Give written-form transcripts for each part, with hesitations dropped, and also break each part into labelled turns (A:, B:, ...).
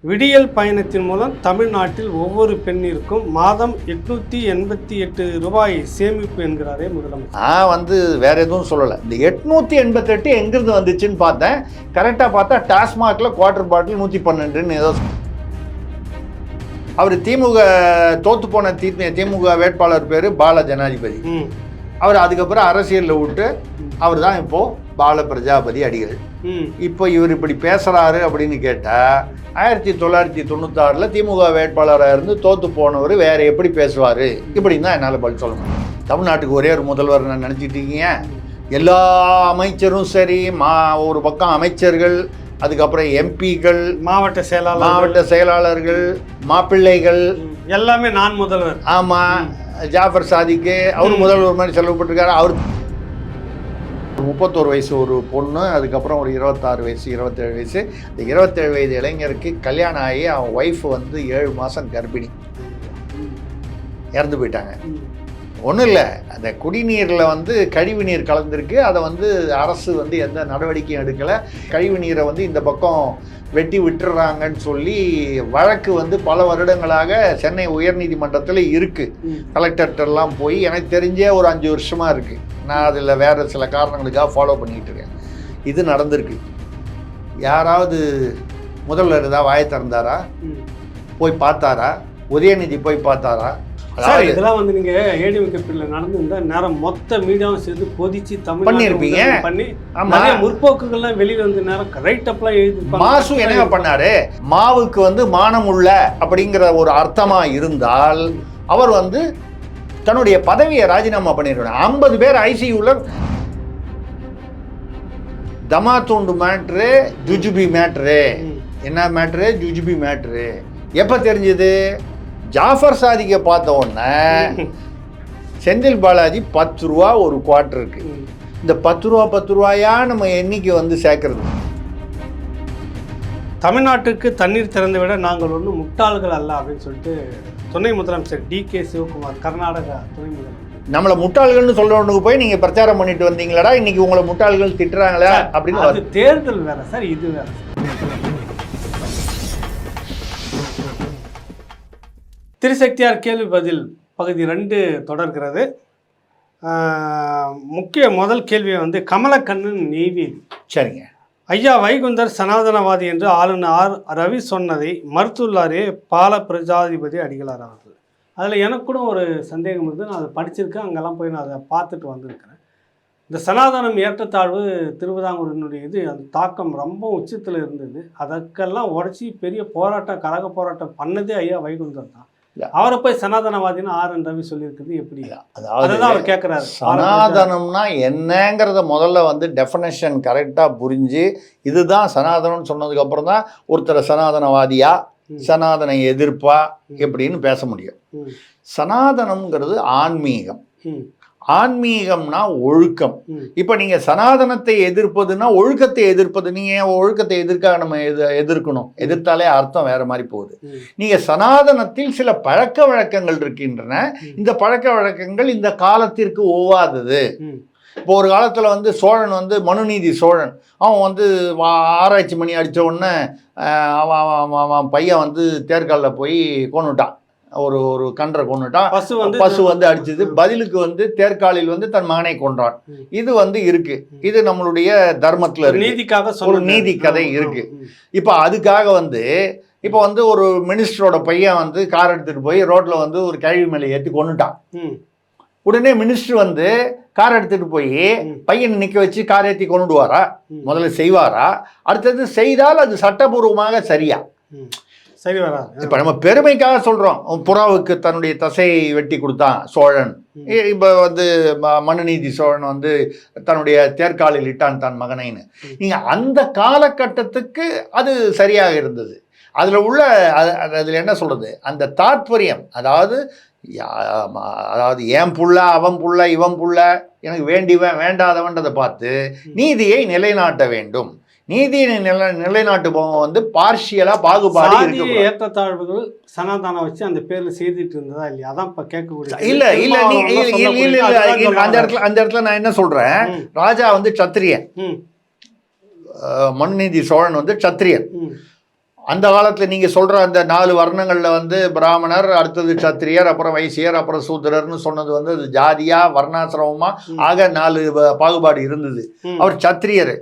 A: விடியல் பயணத்தின் மூலம் தமிழ்நாட்டில் ஒவ்வொரு பெண்ணிற்கும் மாதம் 888 ரூபாய் சேமிப்பு என்கிறாரே முதலமைச்சர்.
B: நான் வேற எதுவும் சொல்லலை. இந்த 888 எங்கிருந்து வந்துச்சுன்னு பார்த்தேன். கரெக்டாக பார்த்தா டாஸ்மாகில் குவார்டர் பாட்டில் 112ன்னு ஏதோ. அவர் திமுக தோத்து போன திமுக வேட்பாளர் பேர் பால ஜனாதிபதி. அவர் அதுக்கப்புறம் அரசியலில் விட்டு அவர் தான் இப்போது பால பிரஜாபதி அடிகள். இப்போ இவர் இப்படி பேசுகிறாரு அப்படின்னு கேட்டால் 1996 திமுக வேட்பாளராக இருந்து தோற்று போனவர் வேறு எப்படி பேசுவார் இப்படின்னு தான் என்னால் பதில் சொல்லணும். தமிழ்நாட்டுக்கு ஒரே ஒரு முதல்வர் நான் நினச்சிட்டு இருக்கீங்க. எல்லா அமைச்சரும் சரி, ஒரு பக்கம் அமைச்சர்கள், அதுக்கப்புறம் எம்பிக்கள், மாவட்ட செயலாளர்கள், மாப்பிள்ளைகள்
A: எல்லாமே நான் முதல்வர்.
B: ஆமாம், ஜாஃபர் சாதிக்கு அவர் முதல்வர் மாதிரி செலவுப்பட்டிருக்காரு. அவர் 31 வயசு ஒரு பொண்ணு, அதுக்கப்புறம் ஒரு 26 வயசு 27 வயசு. இந்த 27 வயது இளைஞருக்கு கல்யாணம் ஆகி அவன் ஒய்ஃப் 7 மாதம் கர்ப்பிணி, இறந்து போயிட்டாங்க. ஒன்றும் இல்லை, அந்த குடிநீரில் கழிவு நீர் கலந்துருக்கு. அதை அரசு எந்த நடவடிக்கையும் எடுக்கலை. கழிவு நீரை இந்த பக்கம் வெட்டி விட்டுறாங்கன்னு சொல்லி வழக்கு பல வருடங்களாக சென்னை உயர்நீதிமன்றத்தில் இருக்குது. கலெக்டர்கிட்டலாம் போய் எனக்கு தெரிஞ்சே ஒரு 5 வருஷமாக இருக்குது. நான் அதில் வேறு சில காரணங்களுக்காக ஃபாலோ பண்ணிகிட்டு இருக்கேன். இது நடந்திருக்கு. யாராவது முதல்வர் ஏதாவது வாயை திறந்தாரா? போய் பார்த்தாரா? உதயநிதி போய் பார்த்தாரா?
A: இதெல்லாம் நீங்க ஏடிஎம்கேல நடந்து நேரம் மொத்த மீடியாவும் சேர்ந்து கொதிச்சு தமிழ்
B: பண்ணிருப்பீங்க.
A: பண்ணி நிறைய முற்போக்குகள்லாம் வெளியில நேரம் ரைட் அப்லாம் எழுதி
B: மாசு என்ன பண்ணாரு? மாவுக்கு மானம் உள்ள அப்படிங்கிற ஒரு அர்த்தமா இருந்தால் அவர் தன்னுடைய பதவியை ராஜினாமா பண்ணிருக்காரு. 50 பேர் ஐசியூல. தமாத்தூண்டு மேட்ரு, ஜுஜுபி மேட்ரு. என்ன மேட்ரு? ஜுஜுபி மேட்ரு. எப்ப தெரிஞ்சது? ஜாஃபர் சாதிக்க பார்த்த உடனே செந்தில் பாலாஜி 10 ரூபா ஒரு குவார்ட்டருக்கு. இந்த 10 ரூபாயா நம்ம என்னைக்கு சேர்க்கறது?
A: தமிழ்நாட்டுக்கு தண்ணீர் திறந்து விட நாங்கள் ஒன்றும் முட்டாள்கள் அல்ல அப்படின்னு சொல்லிட்டு துணை முதலமைச்சர் டி.கே. சிவகுமார், கர்நாடகா துணை முதலமைச்சர்.
B: நம்மளை முட்டாள்கள்னு சொல்றவனுக்கு போய் நீங்க பிரச்சாரம் பண்ணிட்டு வந்தீங்களா? இன்னைக்கு உங்களை முட்டாள்கள் திட்டுறாங்களா அப்படின்னு.
A: அது தேர்தல் வேற சார், இது வேற. திருசக்தியார் கேள்வி பதில் பகுதி 2 தொடர்கிறது. முதல் கேள்வியை கமலக்கண்ணன் நெய்வேலி.
B: சரிங்க.
A: ஐயா வைகுந்தர் சனாதனவாதி என்று ஆளுநர் ரவி சொன்னதை மறுத்துள்ளாரே பால பிரஜாதிபதி அடிகளார் அவர்கள். அதில் எனக்கு கூட ஒரு சந்தேகம் இருக்குது. நான் அதை படிச்சிருக்கேன். அங்கெல்லாம் போய் நான் அதை பார்த்துட்டு வந்திருக்கிறேன். இந்த சனாதனம் ஏற்றத்தாழ்வு திருவிதாங்கூரினுடைய அந்த தாக்கம் ரொம்ப உச்சத்தில் இருந்தது. அதற்கெல்லாம் உடச்சி பெரிய போராட்டம், கழக போராட்டம் பண்ணதே ஐயா வைகுந்தர் தான். அவரை போய் சனாதனவாதின்னு ஆர்.என். ரவி சொல்லியிருக்குது எப்படி? அதாவது அவர் கேட்குறாரு,
B: சனாதனம்னா என்னங்கிறத முதல்ல டெஃபினேஷன் கரெக்டாக புரிஞ்சு இதுதான் சனாதனம்னு சொன்னதுக்கப்புறம் தான் ஒருத்தரை சனாதனவாதியா, சனாதன எதிர்ப்பா எப்படின்னு பேச முடியும். சனாதனம்ங்கிறது ஆன்மீகம். ஆன்மீகம்னா ஒழுக்கம். இப்போ நீங்கள் சனாதனத்தை எதிர்ப்பதுன்னா ஒழுக்கத்தை எதிர்ப்பது. நீங்கள் ஒழுக்கத்தை எதிர்க்காக நம்ம எதிர்க்கணும். எதிர்த்தாலே அர்த்தம் வேற மாதிரி போகுது. நீங்கள் சனாதனத்தில் சில பழக்க வழக்கங்கள் இருக்கின்றன. இந்த பழக்க வழக்கங்கள் இந்த காலத்திற்கு ஒவ்வாதது. இப்போ ஒரு காலத்தில் சோழன் மனுநீதி சோழன் அவன் ஆராய்ச்சி பண்ணி அடித்த உடனே அவன் பையன் தேர்காலில் போய் கொன்னுட்டான். ஒரு கன்றை கொண்டுட்டான். பசு அடிச்சது. பதிலுக்கு தேர்காலில் தன் மகனை கொன்றான். இது இருக்கு. இது நம்மளுடைய தர்மத்துல இருக்கு. ஒரு நீதி கதை இருக்கு. இப்ப அதுக்காக இப்ப ஒரு மினிஸ்டரோட பையன் கார் எடுத்துட்டு போய் ரோட்ல ஒரு கழிவு மேலே ஏற்றி கொண்டுட்டான். உடனே மினிஸ்டர் கார் எடுத்துட்டு போய் பையன் நிக்க வச்சு கார் ஏற்றி கொண்டுடுவாரா? முதல்ல செய்வாரா? அடுத்தது செய்தால் அது சட்டபூர்வமாக சரியா?
A: சரி வராது.
B: இப்போ நம்ம பெருமைக்காக சொல்கிறோம். புறாவுக்கு தன்னுடைய தசையை வெட்டி கொடுத்தான் சோழன். இப்போ மனுநீதி சோழன் தன்னுடைய தேர்காலில் இட்டான் தன் மகனைன்னு. நீங்கள் அந்த காலகட்டத்துக்கு அது சரியாக இருந்தது. அதில் என்ன சொல்கிறது, அந்த தாற்பயம், அதாவது என் புள்ள, அவன் புள்ள, இவன் புள்ள, எனக்கு வேண்டிவன் வேண்டாதவன்றதை பார்த்து நீதியை நிலைநாட்ட வேண்டும். நீதியை நிலைநாட்டு பார்ஷியலாக பாகுபாடு இருக்கு.
A: ஏற்றத்தாழ்வுகள் சனாதானம் வச்சு அந்த பேர்ல செய்துட்டு இருந்ததா இல்லையா? அதான் இப்ப கேட்கக்கூடிய.
B: இல்ல அந்த இடத்துல நான் என்ன சொல்றேன், ராஜா சத்திரியன், மனுநீதி சோழன் சத்திரியன். அந்த காலத்தில் நீங்கள் சொல்கிற அந்த 4 வர்ணங்களில் வந்து பிராமணர், அடுத்தது சத்திரியர், அப்புறம் வைசியர், அப்புறம் சூத்திரர்னு சொன்னது வந்து அது ஜாதியா வர்ணாசிரமமா ஆக 4 பாகுபாடு இருந்தது. அவர் சத்திரியர்,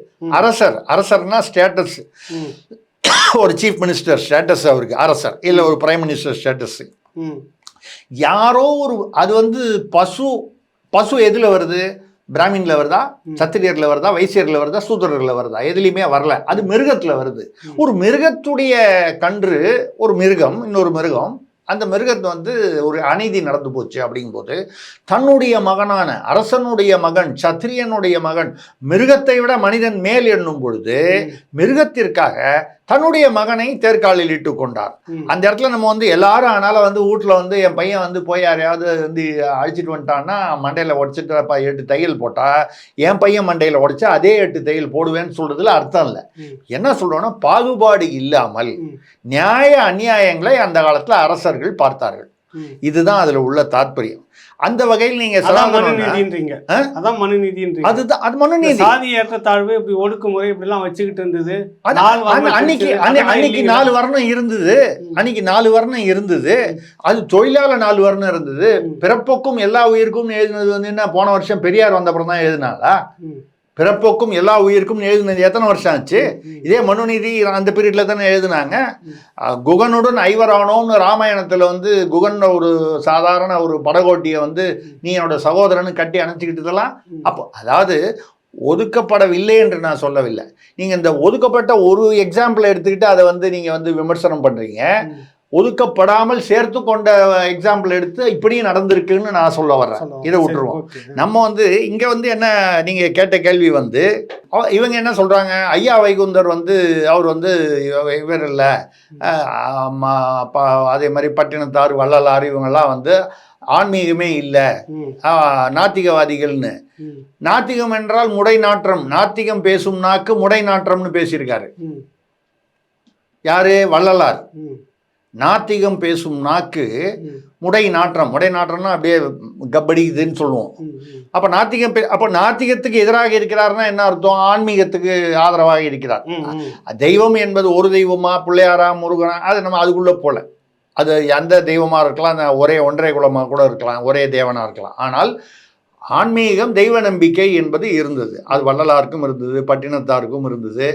B: அரசர்னா ஸ்டேட்டஸ், ஒரு சீஃப் மினிஸ்டர் ஸ்டேட்டஸ் அவருக்கு அரசர், இல்லை ஒரு பிரைம் மினிஸ்டர் ஸ்டேட்டஸ். யாரோ ஒரு அது வந்து பசு எதில் வருது? பிராமின்ல வருதா, சத்திரியர்ல வருதா, வைசியர்ல வருதா, சூத்திரர்ல வருதா? எதுலையுமே வரல. அது மிருகத்துல வருது. ஒரு மிருகத்துடைய கன்று, ஒரு மிருகம், இன்னொரு மிருகம், அந்த மிருகத்தை வந்து ஒரு அநீதி நடந்து போச்சு அப்படிங்கும்போது தன்னுடைய மகனான அரசனுடைய மகன், சத்திரியனுடைய மகன் மிருகத்தை விட மனிதன் மேல் எண்ணும் பொழுது மிருகத்திற்காக தன்னுடைய மகனை தேர்காலில் இட்டு கொண்டார். அந்த இடத்துல நம்ம வந்து எல்லாரும் அதனால வந்து வீட்டில் வந்து என் பையன் வந்து போய் யாரையாவது வந்து அழிச்சிட்டு வந்துட்டான்னா மண்டையில் உடச்சிட்டு 8 தையல் போட்டா என் பையன் மண்டையில் உடைச்சா அதே 8 தையல் போடுவேன்னு சொல்றதுல அர்த்தம் இல்லை. என்ன சொல்றோம்னா பாகுபாடு இல்லாமல் நியாய அநியாயங்களை அந்த காலத்துல அரசர்கள் பார்த்தார்கள். இதுதான் அதுல உள்ள தாற்பயம். அந்த வகையில் நீங்க
A: மனுநீதின்றீங்க, அதான் மனுநீதின்றீங்க.
B: அதுதான் அது மனுநீதி.
A: சாதி ஏற்றத்தாழ்வு, இப்படி ஒடுக்குமுறை இப்படி எல்லாம் வச்சுக்கிட்டு இருந்தது.
B: அன்னைக்கு 4 வர்ணம் இருந்தது. அன்னைக்கு 4 வர்ணம் இருந்தது. அது தொழிலாளர் 4 வர்ணம் இருந்தது. பிறப்போக்கும் எல்லா உயிருக்கும் எழுதினது வந்து என்ன, போன வருஷம் பெரியார் வந்த அப்புறம் தான் எழுதினாங்களா? பிறப்போக்கும் எல்லா உயிருக்கும் எழுதினது எத்தனை வருஷம் ஆச்சு? இதே மனுநீதி அந்த பீரியட்ல தானே எழுதினாங்க. குகனுடன் ஐவரானோம்னு ராமாயணத்துல வந்து குகன் ஒரு சாதாரண ஒரு படகோட்டியை வந்து நீ என்னோட சகோதரன்னு கட்டி அணைச்சிக்கிட்டதெல்லாம் அப்போ, அதாவது ஒதுக்கப்படவில்லை என்று நான் சொல்லவில்லை. நீங்க இந்த ஒதுக்கப்பட்ட ஒரு எக்ஸாம்பிள் எடுத்துக்கிட்டு அதை வந்து நீங்க வந்து விமர்சனம் பண்றீங்க. ஒதுக்கப்படாமல் சேர்த்து கொண்ட எக்ஸாம்பிள் எடுத்து இப்படியும் நடந்திருக்குன்னு நான் சொல்ல வர்றேன். இதை விட்டுருவோம். நம்ம வந்து இங்கே வந்து என்ன, நீங்கள் கேட்ட கேள்வி வந்து இவங்க என்ன சொல்கிறாங்க, ஐயா வைகுந்தர் வந்து அவர் வந்து இவர் இல்லை, அதே மாதிரி பட்டினத்தார், வள்ளலார் இவங்கெல்லாம் வந்து ஆன்மீகமே இல்லை, நாத்திகவாதிகள்னு. நாத்திகம் என்றால் முடை நாற்றம், நாத்திகம் பேசும் நாக்கு முடை நாற்றம்னு பேசியிருக்காரு. யாரு? வள்ளலார். நாத்திகம் பேசும் நாக்கு முடை நாற்றம். முடை நாற்றம்னா அப்படியே கப்படிக்குதுன்னு சொல்லுவோம். அப்போ அப்போ நாத்திகத்துக்கு எதிராக இருக்கிறார்னா என்ன அர்த்தம்? ஆன்மீகத்துக்கு ஆதரவாக இருக்கிறார். தெய்வம் என்பது ஒரு தெய்வமா, பிள்ளையாரா, முருகனா, அது நம்ம அதுக்குள்ளே போல. அது எந்த தெய்வமாக இருக்கலாம், ஒன்றே குலமாக கூட இருக்கலாம், ஒரே தேவனாக இருக்கலாம். ஆனால் ஆன்மீகம், தெய்வ நம்பிக்கை என்பது இருந்தது. அது வள்ளலாருக்கும் இருந்தது, பட்டினத்தாருக்கும் இருந்தது,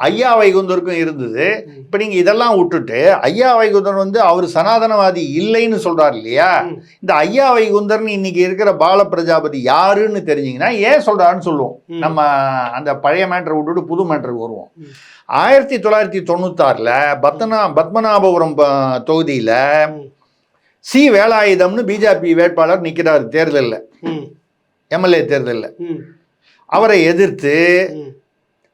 B: ஐயா வைகுந்தருக்கும் இருந்தது. இப்போ நீங்கள் இதெல்லாம் விட்டுட்டு ஐயா வைகுந்தர் வந்து அவர் சனாதனவாதி இல்லைன்னு சொல்கிறார் இல்லையா? இந்த ஐயா வைகுந்தர்னு இன்னைக்கு இருக்கிற பால பிரஜாபதி யாருன்னு தெரிஞ்சிங்கன்னா ஏன் சொல்கிறாருன்னு சொல்லுவோம். நம்ம அந்த பழைய மேட்டரை விட்டுட்டு புது மேட்டருக்கு வருவோம். 1996 பத்மநாபபுரம் தொகுதியில் சி வேலாயுதம்னு பிஜேபி வேட்பாளர் நிற்கிறார் தேர்தலில், எம்எல்ஏ தேர்தலில். அவரை எதிர்த்து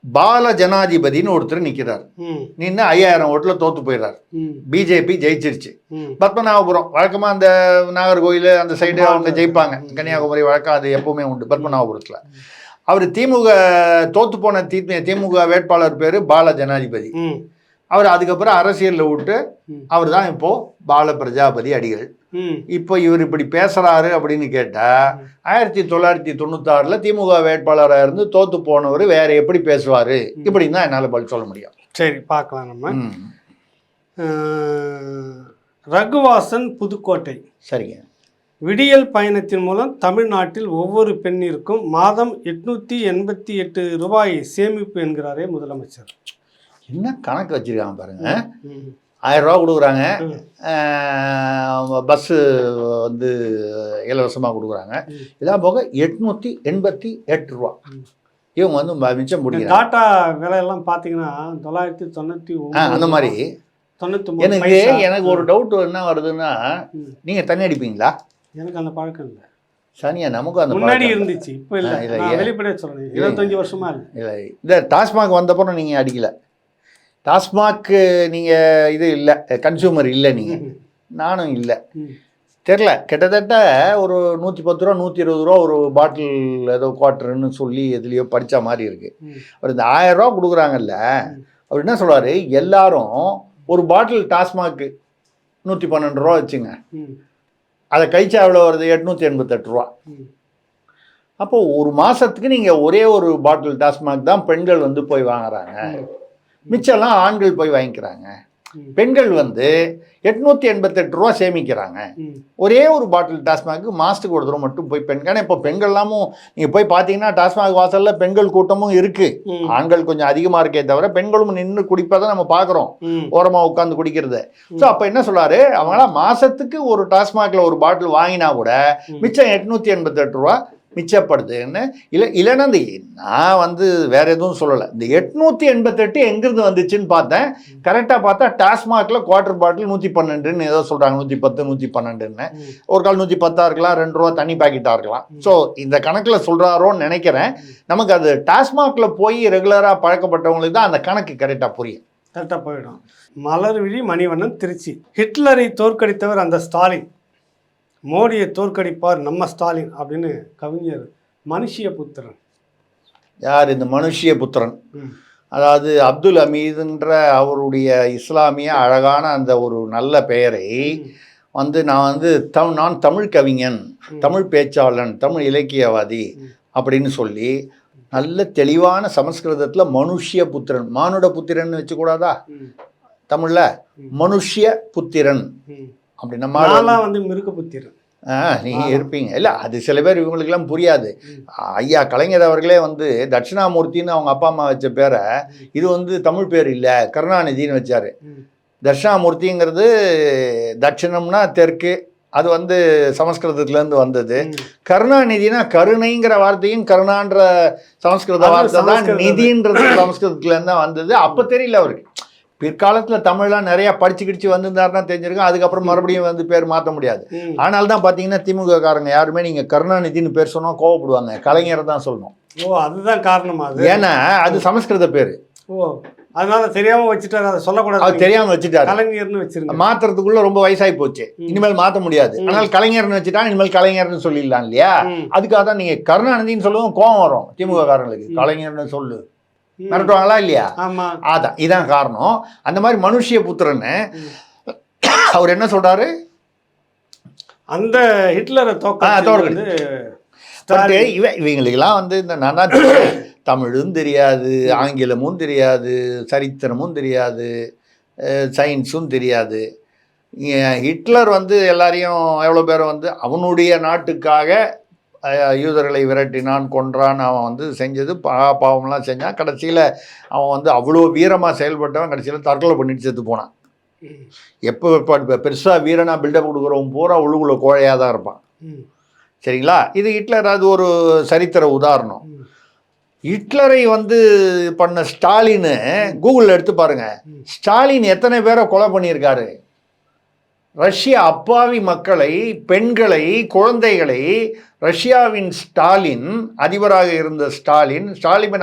B: பால ஜனாதிபதினு ஒருத்தர் நிற்கிறார். நின்று 5000 ஓட்டில் தோத்து போயிடுறார். பிஜேபி ஜெயிச்சிருச்சு. பத்மநாபபுரம் வழக்கமாக அந்த நாகர்கோயில் அந்த சைடு அவங்க ஜெயிப்பாங்க. கன்னியாகுமரி வழக்கம் அது எப்பவுமே உண்டு பத்மநாபபுரத்தில். அவர் திமுக தோத்து போன திமுக வேட்பாளர் பேர் பால ஜனாதிபதி. அவர் அதுக்கப்புறம் அரசியலில் விட்டு அவர் தான் இப்போ பால பிரஜாபதி அடிகள். இப்போ இவர் இப்படி பேசுறாரு அப்படின்னு கேட்டா 1996 திமுக வேட்பாளராக இருந்து தோத்து போனவர் வேற எப்படி பேசுவாரு இப்படின்னு தான் என்னால் பதில் சொல்ல முடியும்.
A: சரி, பார்க்கலாம். நம்ம ரகுவாசன், புதுக்கோட்டை.
B: சரிங்க.
A: விடியல் பயணத்தின் மூலம் தமிழ்நாட்டில் ஒவ்வொரு பெண்ணிற்கும் மாதம் 888 ரூபாய் சேமிப்பு என்கிறாரே முதலமைச்சர்.
B: என்ன கணக்கு வச்சிருக்காங்க பாருங்க. 1000 ரூபா கொடுக்குறாங்க, பஸ்ஸு வந்து இலவசமாக கொடுக்குறாங்க. இதான் போக 888 ரூபா இவங்க வந்து மிச்சம் முடிக்கிறாங்க.
A: டாட்டா விலையெல்லாம் பார்த்தீங்கன்னா 999
B: அந்த மாதிரி.
A: 99
B: எனக்கு ஒரு டவுட் என்ன வருதுன்னா, நீங்கள் தண்ணி அடிப்பீங்களா?
A: எனக்கு அந்த பழக்கம் இல்லை.
B: சனியா நமக்கும் அந்த
A: முன்னாடி இருந்துச்சு, இப்போ இல்லை. வெளிப்படையாக சொல்கிறேன், 25 வருஷமா இல்லை.
B: இந்த டாஸ்மாக் வந்தப்போ நீங்கள் அடிக்கல. டாஸ்மாக்கு நீங்கள் இது இல்லை, கன்சூமர் இல்லை நீங்கள், நானும் இல்லை. தெரில, கிட்டத்தட்ட ஒரு 110 ரூபா 120 ரூபா ஒரு பாட்டில் ஏதோ குவார்ட்டர்னு சொல்லி எதுலேயோ படித்த மாதிரி இருக்குது. அவர் இந்த 1000 ரூபா கொடுக்குறாங்கல்ல, அவர் என்ன சொல்கிறார், எல்லாரும் ஒரு பாட்டில் டாஸ்மாக்கு 112 ரூபா வச்சுங்க, அதை கழிச்சா எவ்வளோ வருது? 888 ரூபா. அப்போது ஒரு மாதத்துக்கு நீங்கள் ஒரே ஒரு பாட்டில் டாஸ்மாக் தான் பெண்கள் வந்து போய் வாங்குறாங்க. மிச்சம்லாம் ஆண்கள் போய் வாங்கிக்கிறாங்க. பெண்கள் வந்து 888 ரூபா சேமிக்கிறாங்க. ஒரே ஒரு பாட்டில் டாஸ்மாக் மாசத்துக்கு ஒரு தடவை மட்டும் போய் பெண்கள். இப்போ பெண்கள்லாமும் நீங்கள் போய் பார்த்தீங்கன்னா டாஸ்மாக் வாசலில் பெண்கள் கூட்டமும் இருக்கு. ஆண்கள் கொஞ்சம் அதிகமாக இருக்கே தவிர பெண்களும் நின்று குடிப்பதை நம்ம பார்க்குறோம், ஓரமாக உட்காந்து குடிக்கிறது. ஸோ அப்போ என்ன சொல்றாரு, அவங்களாம் மாசத்துக்கு ஒரு டாஸ்மாகில் ஒரு பாட்டில் வாங்கினா கூட மிச்சம் 888 ரூபா மிச்சப்படுதுன்னு. இல்லைன்னா நான் வந்து வேற எதுவும் சொல்லலை. இந்த 888 எங்கிருந்து வந்துச்சுன்னு பார்த்தேன். கரெக்டாக பார்த்தா டாஸ்மாகில் குவார்டர் பாட்டில் 112ன்னு ஏதோ சொல்கிறாங்க. 110 112ன்னு. ஒரு கால் 110 இருக்கலாம், 2 ரூபா தண்ணி பாக்கெட்டாக இருக்கலாம். ஸோ இந்த கணக்கில் சொல்கிறாரோன்னு நினைக்கிறேன். நமக்கு அது டாஸ்மாகில் போய் ரெகுலராக பழக்கப்பட்டவங்களுக்கு தான் அந்த கணக்கு கரெக்டாக புரியும்.
A: கரெக்டாக போயிடும். மலர்விழி மணிவண்ணன், திருச்சி. ஹிட்லரை தோற்கடித்தவர் அந்த ஸ்டாலின், மோடியை தோற்கடிப்பார் நம்ம ஸ்டாலின் அப்படின்னு கவிஞர் மனுஷிய புத்திரன்.
B: யார் இந்த மனுஷிய புத்திரன்? அதாவது அப்துல் ஹமீதுன்ற அவருடைய இஸ்லாமிய அழகான அந்த ஒரு நல்ல பெயரை வந்து நான் வந்து நான் தமிழ் கவிஞன், தமிழ் பேச்சாளன், தமிழ் இலக்கியவாதி அப்படின்னு சொல்லி நல்ல தெளிவான சமஸ்கிருதத்தில் மனுஷிய புத்திரன், மானுட புத்திரன் வச்சுக்கூடாதா தமிழில்? மனுஷிய புத்திரன் அப்படி நம்ம
A: வந்து மிருக புத்திரன்
B: நீங்கள் இருப்பீங்க. இல்லை, அது சில பேர் இவங்களுக்கெல்லாம் புரியாது. ஐயா கலைஞர் அவர்களே வந்து தட்சிணாமூர்த்தின்னு அவங்க அப்பா அம்மா வச்ச பேரை இது வந்து தமிழ் பேர் இல்லை, கருணாநிதினு வச்சார். தட்சிணாமூர்த்திங்கிறது தட்சிணம்னா தெற்கு, அது வந்து சமஸ்கிருதத்துலேருந்து வந்தது. கருணாநிதினா கருணைங்கிற வார்த்தையும் கருணான்ற சமஸ்கிருத வார்த்தை தான், நிதின்றது சமஸ்கிருதத்துலேருந்து தான் வந்தது. அப்போ தெரியல அவருக்கு. பிற்காலத்தில் தமிழ்லாம் நிறையா படிச்சு கிடிச்சு வந்திருந்தாருன்னா தெரிஞ்சிருக்கும். அதுக்கப்புறம் மறுபடியும் வந்து பேர் மாற்ற முடியாது. ஆனால் தான் பார்த்தீங்கன்னா திமுக காரங்க யாருமே நீங்கள் கருணாநிதினு பேர் சொன்னால் கோவப்படுவாங்க, கலைஞரை தான் சொல்லணும்.
A: ஓ, அதுதான் காரணமா?
B: ஏன்னா அது சமஸ்கிருத பேர்.
A: ஓ, அதனால தெரியாம வச்சுட்டாரு, அதை சொல்லக்கூடாது.
B: அது தெரியாம வச்சுட்டாரு,
A: கலைஞர்னு வச்சிருங்க.
B: மாத்துறதுக்குள்ள ரொம்ப வயசாகி போச்சு, இனிமேல் மாற்ற முடியாது. ஆனால் கலைஞர்னு வச்சுட்டா இனிமேல் கலைஞர்னு சொல்லிடலாம் இல்லையா? அதுக்காக தான் நீங்க கருணாநிதினு சொல்லவும் கோவம் வரும் திமுக காரங்களுக்கு. கலைஞர்னு சொல்லு மிரட்டுவாங்களா இல்லையா? அதான் இதான் காரணம். அந்த மாதிரி மனுஷிய புத்திரன்னு அவர் என்ன சொல்றாரு, அந்த
A: ஹிட்லரை
B: இவங்களுக்கெல்லாம் வந்து இந்த நான் தமிழும் தெரியாது, ஆங்கிலமும் தெரியாது, சரித்திரமும் தெரியாது, சயின்ஸும் தெரியாது. ஹிட்லர் வந்து எல்லாரையும் எவ்வளோ பேரை வந்து அவனுடைய நாட்டுக்காக யூதர்களை விரட்டினான், கொன்றான். அவன் வந்து செஞ்சது பாவம்லாம் செஞ்சான். கடைசியில் அவன் வந்து அவ்வளோ வீரமாக செயல்பட்டவன் கடைசியில் தற்கொலை பண்ணிட்டு செத்து போனான். எப்போ பெருசாக வீரனாக பில்டப் கொடுக்குறவன் பூரா உள்ளுக்குள்ள கோழையாக தான் இருப்பான். சரிங்களா? இது ஹிட்லர், அது ஒரு சரித்திர உதாரணம். ஹிட்லரை வந்து பண்ண ஸ்டாலின்னு கூகுளில் எடுத்து பாருங்க. ஸ்டாலின் எத்தனை பேரை கொலை பண்ணியிருக்காரு? ரஷ்ய அப்பாவி மக்களை, பெண்களை, குழந்தைகளை ரஷ்யாவின் ஸ்டாலின், அதிபராக இருந்த ஸ்டாலின்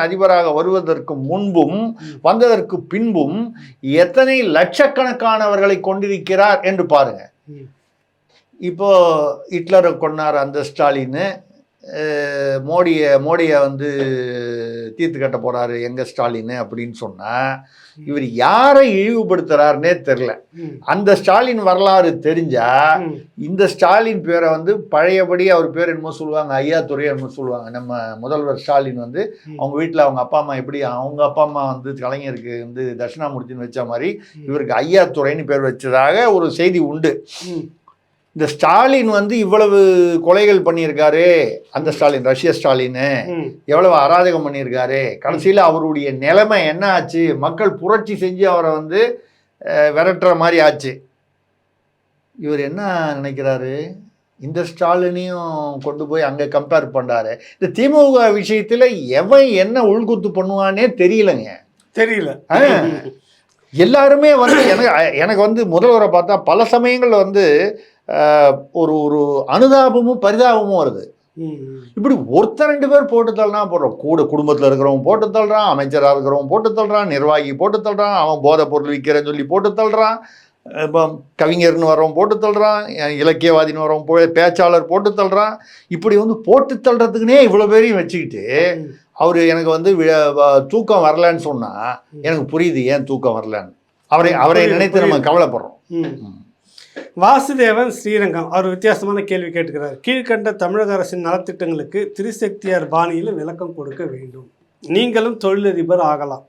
B: அதிபராக வருவதற்கு முன்பும் வந்ததற்கு பின்பும் எத்தனை லட்சக்கணக்கானவர்களை கொண்டிருக்கிறார் என்று பாருங்க. இப்போ ஹிட்லரை கொண்டார் அந்த ஸ்டாலின், மோடியை வந்து தீர்த்து கட்ட போறாரு எங்க ஸ்டாலின் அப்படின்னு சொன்னா இவர் யாரை இழிவுபடுத்துறாருன்னே தெரியல. அந்த ஸ்டாலின் வரலாறு தெரிஞ்சா இந்த ஸ்டாலின் பேரை வந்து பழையபடி அவர் பேர் என்னமோ சொல்லுவாங்க, ஐயா துறை என்னமோ சொல்லுவாங்க. நம்ம முதல்வர் ஸ்டாலின் வந்து அவங்க வீட்டில் அவங்க அப்பா அம்மா எப்படி அவங்க அப்பா அம்மா வந்து கலைஞருக்கு வந்து தட்சிணாமூர்த்தின்னு வச்ச மாதிரி இவருக்கு ஐயா துறைன்னு பேர் வச்சதாக ஒரு செய்தி உண்டு. இந்த ஸ்டாலின் வந்து இவ்வளவு கொலைகள் பண்ணியிருக்காரு, அந்த ஸ்டாலின், ரஷ்ய ஸ்டாலின் எவ்வளவு அராஜகம் பண்ணியிருக்காரு. கடைசியில் அவருடைய நிலைமை என்ன ஆச்சு? மக்கள் புரட்சி செஞ்சு அவரை வந்து விரட்டுற மாதிரி ஆச்சு. இவர் என்ன நினைக்கிறாரு, இந்த ஸ்டாலினையும் கொண்டு போய் அங்கே கம்பேர் பண்ணுறாரு. இந்த திமுக விஷயத்தில் எவன் என்ன உள்குத்து பண்ணுவானே தெரியல. எல்லாருமே வந்து எனக்கு வந்து முதல்வரை பார்த்தா பல சமயங்களில் வந்து ஒரு ஒரு அனுதாபமும் பரிதாபமும் வருது. இப்படி ஒருத்தர் 2 பேர் போட்டு தள்ளனா போடுறோம். கூட குடும்பத்தில் இருக்கிறவன் போட்டு தள்ளுறான், அமைச்சராக இருக்கிறவன் போட்டு தள்ளுறான், நிர்வாகி போட்டு தள்ளுறான், அவன் போதை பொருள் விற்கிறேன்னு சொல்லி போட்டு தள்ளுறான், இப்போ கவிஞர்னு வரவன் போட்டு தள்ளுறான், இலக்கியவாதின்னு வரவன் பேச்சாளர் போட்டு தள்ளுறான். இப்படி வந்து போட்டு தள்ளுறதுக்குனே இவ்வளோ பேரையும் வச்சுக்கிட்டு அவர் எனக்கு வந்து தூக்கம் வரலன்னு சொன்னால் எனக்கு புரியுது ஏன் தூக்கம் வரலன்னு. அவரை நினைத்து நம்ம கவலைப்படுறோம்.
A: வாசுதேவன் ஸ்ரீரங்கம் அவர் வித்தியாசமான கேள்வி கேட்டுக்கிறார். கீழ்கண்ட தமிழக அரசின் நலத்திட்டங்களுக்கு திரிசக்தியார் பாணியில் விளக்கம் கொடுக்க வேண்டும். நீங்களும் தொழிலதிபர் ஆகலாம்.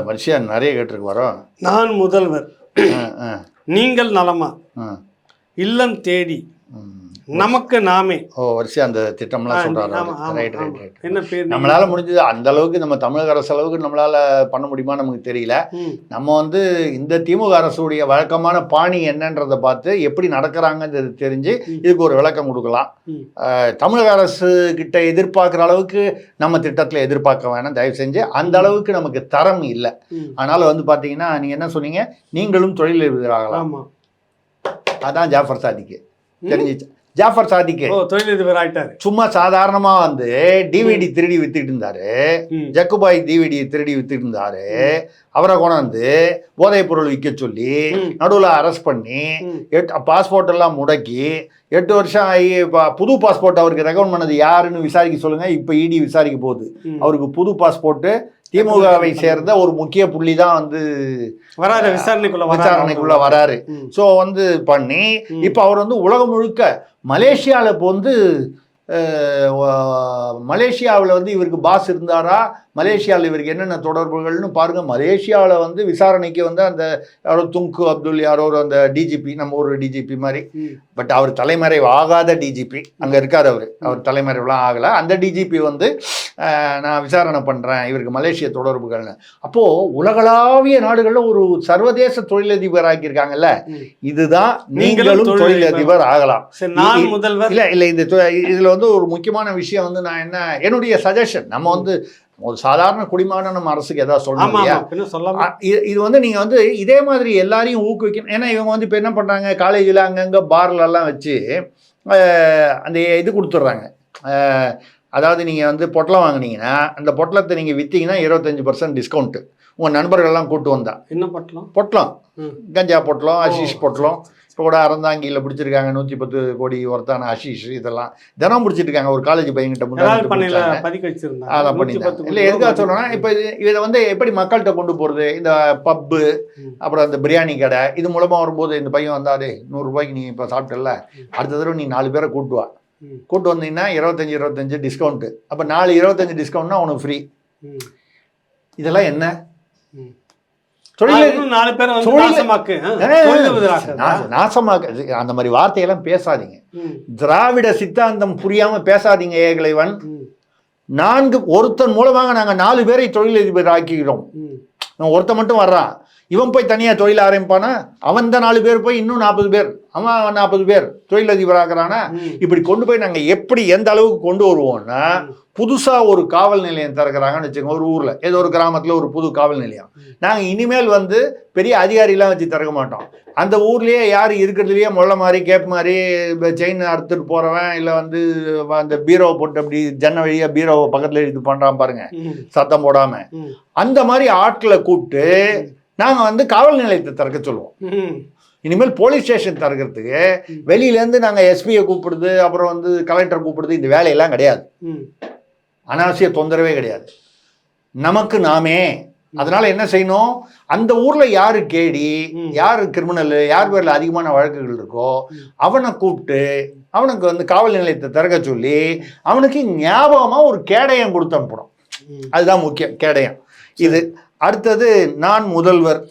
B: வரிசையா நிறைய கேட்டிருக்கு வரோம்.
A: நான் முதல்வர், நீங்கள் நலமா,
B: ஆ.
A: இல்லம் தேடி,
B: ம்.
A: நமக்கு நாமே.
B: ஓ, வரிசையா அந்த திட்டம்லாம் சொல்றாரு.
A: ஆமா, ஆமா,
B: ரைட்
A: ஆமா.
B: Right right.
A: என்ன பேர்?
B: நம்மளால முடிஞ்சது அந்த அளவுக்கு, நம்ம தமிழக அரசு அளவுக்கு நம்மளால பண்ண முடியுமா நமக்கு தெரியல.
A: ம்.
B: நம்ம வந்து இந்த திமுக அரசுடைய வழக்கமான பாணி என்னன்றதை பார்த்து எப்படி நடக்கிறாங்கன்றது தெரிஞ்சு இதுக்கு ஒரு விளக்கம் கொடுக்கலாம்.
A: ம்.
B: தமிழக அரசு கிட்ட எதிர்பார்க்குற அளவுக்கு நம்ம திட்டத்தில் எதிர்பார்க்க வேணாம் தயவு செஞ்சு. அந்த அளவுக்கு நமக்கு தரம் இல்லை.
A: ம்.
B: அதனால வந்து பார்த்தீங்கன்னா நீங்கள் என்ன சொன்னீங்க, நீங்களும் தொழிலதிபராகலாம்.
A: ஆமா.
B: அதான் ஜாஃபர் சாதிக்கு தெரிஞ்சிச்சு. ஜாஃபர் சாதிக்கு
A: தொழிலதிபர் ஆயிட்டாரு.
B: சும்மா சாதாரணமா வந்து டிவிடி திருடி வித்துட்டு இருந்தாரு.
A: ம்.
B: ஜக்குபாய் டிவிடி திருடி வித்துட்டு இருந்தாரு. அவரை கொண்டாந்து போதைப் பொருள் விற்க சொல்லி நடுவில் அரெஸ்ட் பண்ணி பாஸ்போர்ட் எல்லாம் முடக்கி 8 வருஷம் ஆகி புது பாஸ்போர்ட் அவருக்கு ரெக்கமெண்ட் பண்ணது யாருன்னு விசாரிக்க சொல்லுங்க. இப்போ இடி விசாரிக்க போகுது. அவருக்கு புது பாஸ்போர்ட்டு திமுகவை சேர்ந்த ஒரு முக்கிய புள்ளி தான் வந்து விசாரணைக்குள்ள வராரு. ஸோ வந்து பண்ணி இப்போ அவர் வந்து உலகம் முழுக்க மலேசியாவில் இப்போ வந்து மலேசியாவில் வந்து இவருக்கு பாஸ் இருந்தாரா, மலேசியாவில் இவருக்கு என்னென்ன தொடர்புகள்னு பாருங்க. மலேசியாவில் வந்து விசாரணைக்கு வந்து அந்த யாரோ துங்கு அப்துல் யாரோ அந்த டிஜிபி, நம்ம ஒரு டிஜிபி மாதிரி, பட் அவர் தலைமறைவு ஆகாத டிஜிபி அங்கே இருக்கார். அவர் தலைமறைவுலாம் ஆகலை. அந்த டிஜிபி வந்து நான் விசாரணை பண்ணுறேன், இவருக்கு மலேசிய தொடர்புகள்னு. அப்போது உலகளாவிய நாடுகளில் ஒரு சர்வதேச தொழிலதிபர் ஆக்கியிருக்காங்கல்ல, இதுதான் நீங்களும் தொழிலதிபர் ஆகலாம். இல்லை இல்லை, இந்த இதில் வந்து ஒரு முக்கியமான விஷயம் வந்து நான் என்னுடைய சஜஷன், நம்ம வந்து ஒரு சாதாரண குடிமகன நம்ம அரசுக்கு ஏதாவது சொல்லணும். இது வந்து நீங்கள் வந்து இதே மாதிரி எல்லாரையும் ஊக்குவிக்கணும். ஏன்னா இவங்க வந்து இப்போ என்ன பண்ணுறாங்க, காலேஜில் அங்கங்கே பார்லெல்லாம் வச்சு அந்த இது கொடுத்துட்றாங்க. அதாவது நீங்கள் வந்து பொட்டலம் வாங்கினீங்கன்னா அந்த பொட்டலத்தை நீங்கள் விற்றீங்கன்னா 25% டிஸ்கவுண்ட்டு. உங்கள் நண்பர்கள்லாம் கூப்பிட்டு வந்தா.
A: என்ன பொட்டலம்?
B: பொட்டலம், கஞ்சா பொட்டலம், அஷீஷ் பொட்டலம். இப்போ கூட அறந்தாங்கியில் பிடிச்சிருக்காங்க 110 கோடி ஒருத்தான அஷீஷ். இதெல்லாம் தினம் பிடிச்சிருக்காங்க. ஒரு காலேஜ் பையன்கிட்ட முன்னாடி அதை பண்ணியிருந்தாங்க. இல்லை எதுக்காக சொல்கிறேன்னா, இப்போ இதை வந்து எப்படி மக்கள்கிட்ட கொண்டு போகிறது, இந்த பப்பு அப்புறம் அந்த பிரியாணி கடை இது மூலமாக வரும்போது இந்த பையன் வந்தாதே 100 ரூபாய்க்கு நீ இப்போ சாப்பிட்டல, அடுத்த தடவை நீ 4 பேரை கூப்பிட்டு வா, கூப்பிட்டு வந்தீங்கன்னா 25 டிஸ்கவுண்ட்டு. அப்போ 4 25 டிஸ்கவுண்ட்னா உனக்கு ஃப்ரீ. இதெல்லாம் என்ன நாசமாக்கு? அந்த மாதிரி வார்த்தையெல்லாம் பேசாதீங்க. திராவிட சித்தாந்தம் புரியாம பேசாதீங்க. ஏகலைவன் 4 ஒருத்தன் மூலமாக நாங்கள் 4 பேரை தொழிலதிபர் ஆக்கிக்கிறோம். ஒருத்தன் மட்டும் வர்றான், இவன் போய் தனியாக தொழில் ஆரம்பிப்பானா, அவன் தான் 4 பேர் போய் இன்னும் 40 பேர், அவன் 40 பேர் தொழிலதிபர் ஆகிறானா. இப்படி கொண்டு போய் நாங்கள் எப்படி எந்த அளவுக்கு கொண்டு வருவோம்னா, புதுசாக ஒரு காவல் நிலையம் திறக்கிறாங்கன்னு வச்சுக்கோங்க. ஒரு ஊரில் ஏதோ ஒரு கிராமத்தில் ஒரு புது காவல் நிலையம். நாங்கள் இனிமேல் வந்து பெரிய அதிகாரிலாம் வச்சு திறக்க மாட்டோம். அந்த ஊர்லேயே யார் இருக்கிறதுலையே முள்ள மாதிரி கேப் மாதிரி செயின் அறுத்துட்டு போகிறவன், இல்லை வந்து அந்த பீரோவை போட்டு அப்படி ஜன்ன வழியாக பீரோவை பக்கத்தில் இது பண்ணுறான் பாருங்க, சத்தம் போடாமல். அந்த மாதிரி ஆட்களை கூப்பிட்டு நாங்கள் வந்து காவல் நிலையத்தை திறக்க சொல்லுவோம். இனிமேல் போலீஸ் ஸ்டேஷன் திறக்கிறதுக்கு வெளியிலேருந்து நாங்கள் எஸ்பியை கூப்பிடுறது, அப்புறம் வந்து கலெக்டர் கூப்பிடுறது, இந்த வேலையெல்லாம் கிடையாது. அனாவசிய தொந்தரவே கிடையாது. நமக்கு நாமே. அதனால என்ன செய்யணும், அந்த ஊர்ல யாரு கேடி, யாரு கிரிமினல், யார் பேர்ல அதிகமான வழக்குகள் இருக்கோ அவனை கூப்பிட்டு அவனுக்கு வந்து காவல் நிலையத்தை திறக்க சொல்லி அவனுக்கு ஞாபகமா ஒரு கேடயம் கொடுத்து அனுப்பணும். அதுதான் முக்கியம், கேடயம். இது அடுத்தது நான் முதல்வர்.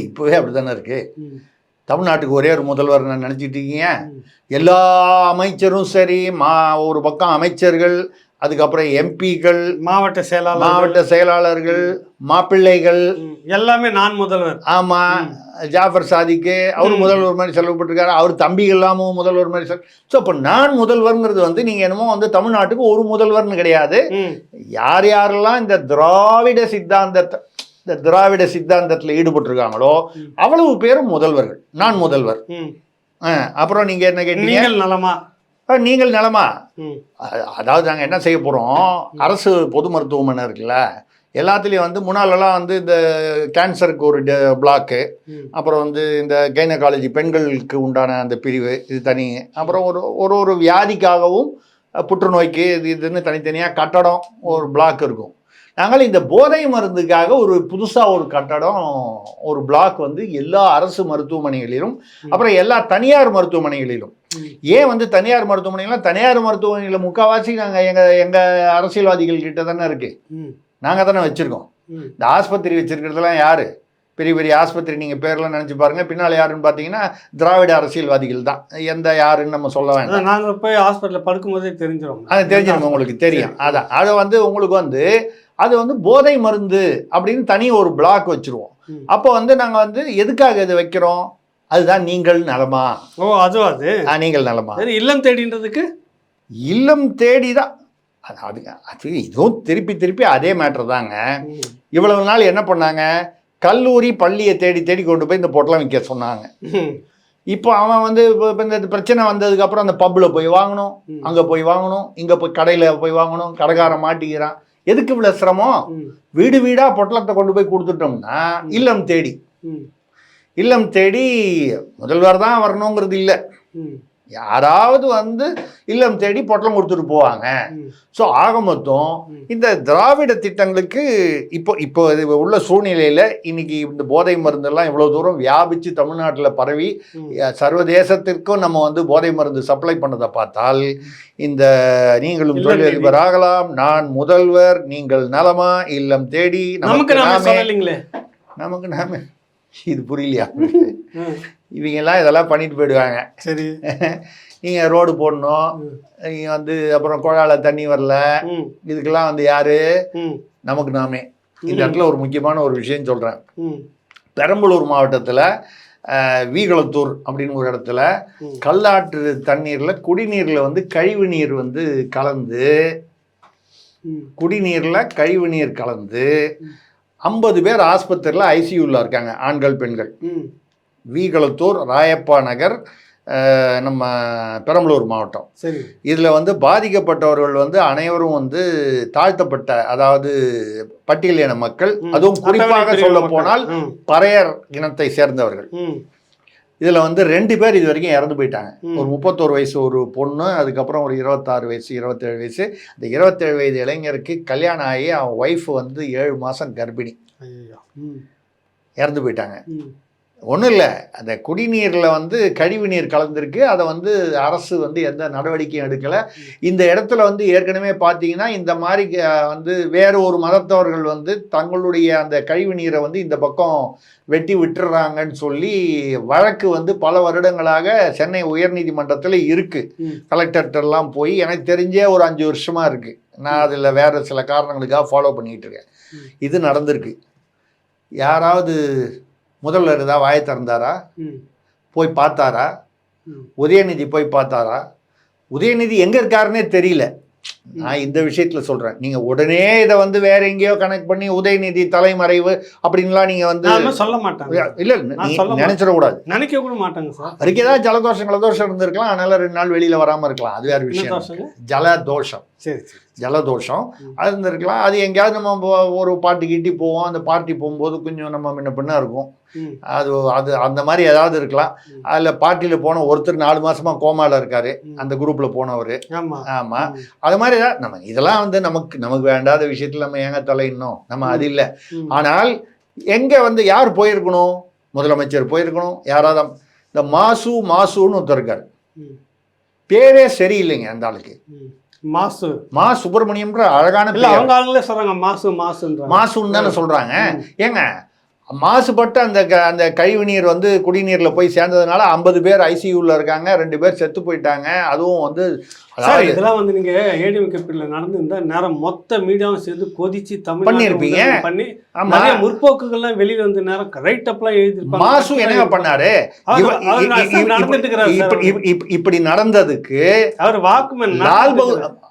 B: இப்பவே அப்படித்தானே இருக்கு. தமிழ்நாட்டுக்கு ஒரே ஒரு முதல்வர் நினைச்சிட்டு இருக்கீங்க. எல்லா அமைச்சரும் சரி, ஒரு பக்கம் அமைச்சர்கள், அதுக்கப்புறம் எம்பிக்கள், மாவட்ட செயலாளர்கள், மாப்பிள்ளைகள்
A: எல்லாமே நான் முதல்வர்.
B: ஆமா, ஜாஃபர் சாதிக்கு அவர் முதல்வர் மாதிரி செலவுப்பட்டிருக்காரு. அவர் தம்பிகள் எல்லாமும் முதல்வர் மாதிரி ஸோ இப்போ நான் முதல்வர்ங்கிறது வந்து நீங்க என்னமோ வந்து தமிழ்நாட்டுக்கு ஒரு முதல்வர்னு கிடையாது. யார் யாரெல்லாம் இந்த திராவிட சித்தாந்தத்தில் ஈடுபட்டிருக்காங்களோ அவ்வளவு பேரும் முதல்வர்கள். நான் முதல்வர். அப்புறம் நீங்க என்ன கேட்டீங்க, நீங்கள் நலமா? அதாவது நாங்கள் என்ன செய்ய போகிறோம், அரசு பொது மருத்துவமனை இருக்குல்ல, எல்லாத்துலேயும் வந்து முன்னாலெல்லாம் வந்து இந்த கேன்சருக்கு ஒரு பிளாக்கு, அப்புறம் வந்து இந்த கைனகாலஜி பெண்களுக்கு உண்டான அந்த பிரிவு இது தனி, அப்புறம் ஒரு வியாதிக்காகவும் புற்றுநோய்க்கு இதுன்னு தனித்தனியாக கட்டடம் ஒரு பிளாக் இருக்கும். நாங்கள் இந்த போதை மருந்துக்காக ஒரு புதுசாக ஒரு கட்டடம், ஒரு பிளாக் வந்து எல்லா அரசு மருத்துவமனைகளிலும், அப்புறம் எல்லா தனியார் மருத்துவமனைகளிலும். ஏன் வந்து தனியார் மருத்துவமனைகளில் முக்கால்வாசி நாங்கள் எங்கள் அரசியல்வாதிகள் கிட்ட தானே இருக்கு, நாங்கள் தானே வச்சுருக்கோம்.
A: ம்.
B: இந்த ஆஸ்பத்திரி வச்சிருக்கிறதுலாம் யாரு? பெரிய பெரிய ஆஸ்பத்திரி நீங்கள் பேர்லாம் நினச்சி பாருங்க, பின்னால் யாருன்னு பார்த்தீங்கன்னா திராவிட அரசியல்வாதிகள் தான். எந்த யாருன்னு நம்ம சொல்ல வேண்டாம்.
A: அதான் நாங்க போய் ஹாஸ்பிட்டல்ல படுக்கும்போதே தெரிஞ்சிரும்.
B: அது தெரிஞ்சிடும், உங்களுக்கு தெரியும். அதான் அதை வந்து உங்களுக்கு வந்து அது வந்து போதை மருந்து அப்படின்னு தனி ஒரு பிளாக் வச்சிருவோம்.
A: ம்.
B: அப்போ வந்து நாங்கள் வந்து எதுக்காக இதை வைக்கிறோம்? அதுதான் நீங்கள் நலமா.
A: ஓ அதுவா அது?
B: நீங்கள் நலமா.
A: சரி, இல்லம் தேடின்றதுக்கு
B: இல்லம் தேடி தான் அது அது இதுவும் திருப்பி திருப்பி அதே மேட்டர் தாங்க. இவ்வளவு நாள் என்ன பண்ணாங்க? கல்லூரி பள்ளியை தேடி தேடி கொண்டு போய் இந்த பொட்டலம் விற்க சொன்னாங்க. இப்போ அவன் வந்து இப்போ இந்த பிரச்சனை வந்ததுக்கப்புறம் அந்த பப்பில் போய் வாங்கணும், அங்கே போய் வாங்கணும், இங்கே போய் கடையில் போய் வாங்கணும், கடைக்காரன் மாட்டிக்கிறான். எதுக்கு இவ்வளோ சிரமம்? வீடு வீடாக பொட்டலத்தை கொண்டு போய் கொடுத்துட்டோம்னா இல்லம் தேடி. இல்லம் தேடி முதல்வர் தான் வரணுங்கிறது இல்லை, யாராவது வந்து இல்லம் தேடி பொட்டலம் கொடுத்துட்டு போவாங்க. ஸோ ஆக மொத்தம் இந்த திராவிட திட்டங்களுக்கு இப்போ இது உள்ள சூழ்நிலையில் இன்னைக்கு இந்த போதை மருந்தெல்லாம் இவ்வளோ தூரம் வியாபித்து தமிழ்நாட்டில் பரவி சர்வதேசத்திற்கும் நம்ம வந்து போதை மருந்து சப்ளை பண்ணதை பார்த்தால் இந்த நீங்களும் தொழிலதிபர் ஆகலாம், நான் முதல்வர், நீங்கள் நலமா, இல்லம் தேடி, நமக்கு நாமே இது புரியலையா? இவங்கெல்லாம் இதெல்லாம் பண்ணிட்டு போயிடுவாங்க. சரி, நீங்கள் ரோடு போடணும், நீங்கள் வந்து அப்புறம் குழால தண்ணி வரல, இதுக்கெல்லாம் வந்து யாரு? நமக்கு நாமே. இந்த இடத்துல ஒரு முக்கியமான ஒரு விஷயம் சொல்கிறேன். பெரம்பலூர் மாவட்டத்தில் வீகளத்தூர் அப்படின்னு ஒரு இடத்துல கல்லாற்று தண்ணீரில் குடிநீரில் வந்து கழிவு நீர் வந்து கலந்து, குடிநீரில் கழிவு நீர் கலந்து 50 பேர் ஆஸ்பத்திரியில் ஐசியூவில் இருக்காங்க, ஆண்கள் பெண்கள். வீகளத்தூர், ராயப்பா நகர், நம்ம பெரம்பலூர் மாவட்டம். சரி, இதில் வந்து பாதிக்கப்பட்டவர்கள் வந்து அனைவரும் வந்து தாழ்த்தப்பட்ட, அதாவது பட்டியலின மக்கள், அதுவும் குறிப்பாக சொல்ல போனால் பறையர் இனத்தை சேர்ந்தவர்கள். இதில் வந்து 2 பேர் இது வரைக்கும் இறந்து போயிட்டாங்க. ஒரு 31 வயசு ஒரு பொண்ணு, அதுக்கப்புறம் ஒரு 26 வயசு 27 வயசு. அந்த 27 வயது இளைஞருக்கு கல்யாணம் ஆகி அவன் ஒய்ஃப் வந்து 7 மாதம் கர்ப்பிணி, இறந்து போயிட்டாங்க. ஒன்றும் இல்லை, அந்த குடிநீரில் வந்து கழிவு நீர் கலந்துருக்கு. அதை வந்து அரசு வந்து எந்த நடவடிக்கையும் எடுக்கலை. இந்த இடத்துல வந்து ஏற்கனவே பார்த்தீங்கன்னா இந்த மாதிரி வந்து வேறு ஒரு மதத்தவர்கள் வந்து தங்களுடைய அந்த கழிவு நீரை வந்து இந்த பக்கம் வெட்டி விட்டுறாங்கன்னு சொல்லி வழக்கு வந்து பல வருடங்களாக சென்னை உயர்நீதிமன்றத்தில் இருக்குது. கலெக்டர்கிட்டலாம் போய் எனக்கு தெரிஞ்சே ஒரு 5 வருஷமாக இருக்குது. நான் அதில் வேறு சில காரணங்களுக்காக ஃபாலோ பண்ணிகிட்டு இருக்கேன். இது நடந்திருக்கு. யாராவது முதல்வர் ஏதாவது வாயை திறந்தாரா? போய் பார்த்தாரா? உதயநிதி போய் பார்த்தாரா? உதயநிதி எங்கே இருக்காருன்னே தெரியல. நான் இந்த விஷயத்தில் சொல்கிறேன். நீங்கள் உடனே இதை வந்து வேற எங்கேயோ கனெக்ட் பண்ணி உதயநிதி தலைமறைவு அப்படின்லாம் நீங்கள் வந்து சொல்ல மாட்டாங்க. இல்லை, நினைச்சிடக்கூடாது, நினைக்க கூட மாட்டாங்க சார். அதுக்கு ஏதாவது ஜலதோஷம் இருந்திருக்கலாம், அதனால 2 நாள் வெளியில் வராமல் இருக்கலாம், அது வேறு விஷயம். ஜலதோஷம், சரி, ஜலதோஷம் அது இருந்திருக்கலாம். அது எங்கேயாவது நம்ம ஒரு பார்ட்டி கிட்டி போவோம், அந்த பார்ட்டி போகும்போது கொஞ்சம் நம்ம முன்ன பின்னா இருக்கும், அது அது அந்த மாதிரி ஏதாவது இருக்கலாம். அதில் பார்ட்டியில் போன ஒருத்தர் 4 மாசமாக கோமாவில் இருக்காரு, அந்த குரூப்பில் போனவர். ஆமாம், அது மாதிரி ஏதாவது நம்ம இதெல்லாம் வந்து நமக்கு வேண்டாத விஷயத்தில் நம்ம ஏங்க தலையிடணும், நம்ம அது இல்லை. ஆனால் எங்கே வந்து யார் போயிருக்கணும்? முதலமைச்சர் போயிருக்கணும். யாராவது இந்த மாசுன்னு ஒருத்தர் இருக்காரு, பேரே சரியில்லைங்க அந்த ஆளுக்கு. மா சுப்பிரமணியம்ன்ற அழகான மாசுன்னு தானே சொல்றாங்க. ஏங்க, மாசுபட்ட அந்த கழிவு நீர் வந்து குடிநீரில் போய் சேர்ந்ததுனால 50 பேர் ஐசியூவில் இருக்காங்க, 2 பேர் செத்து போயிட்டாங்க. அதுவும் வந்து இதெல்லாம் வந்து நீங்க ஏடிஎம்கேல நடந்து நேரம் மொத்த மீடியாவும் சேர்ந்து கொதிச்சு தமிழ் பண்ணியிருப்பீங்க. பண்ணி நிறைய முற்போக்குகள்லாம் வெளியில வந்து நேரம் ரைட் அப்லாம் எழுதிருப்பாங்க. மாசு என்ன பண்ணாரு? இப்படி நடந்ததுக்கு அவர் வாக்குமன்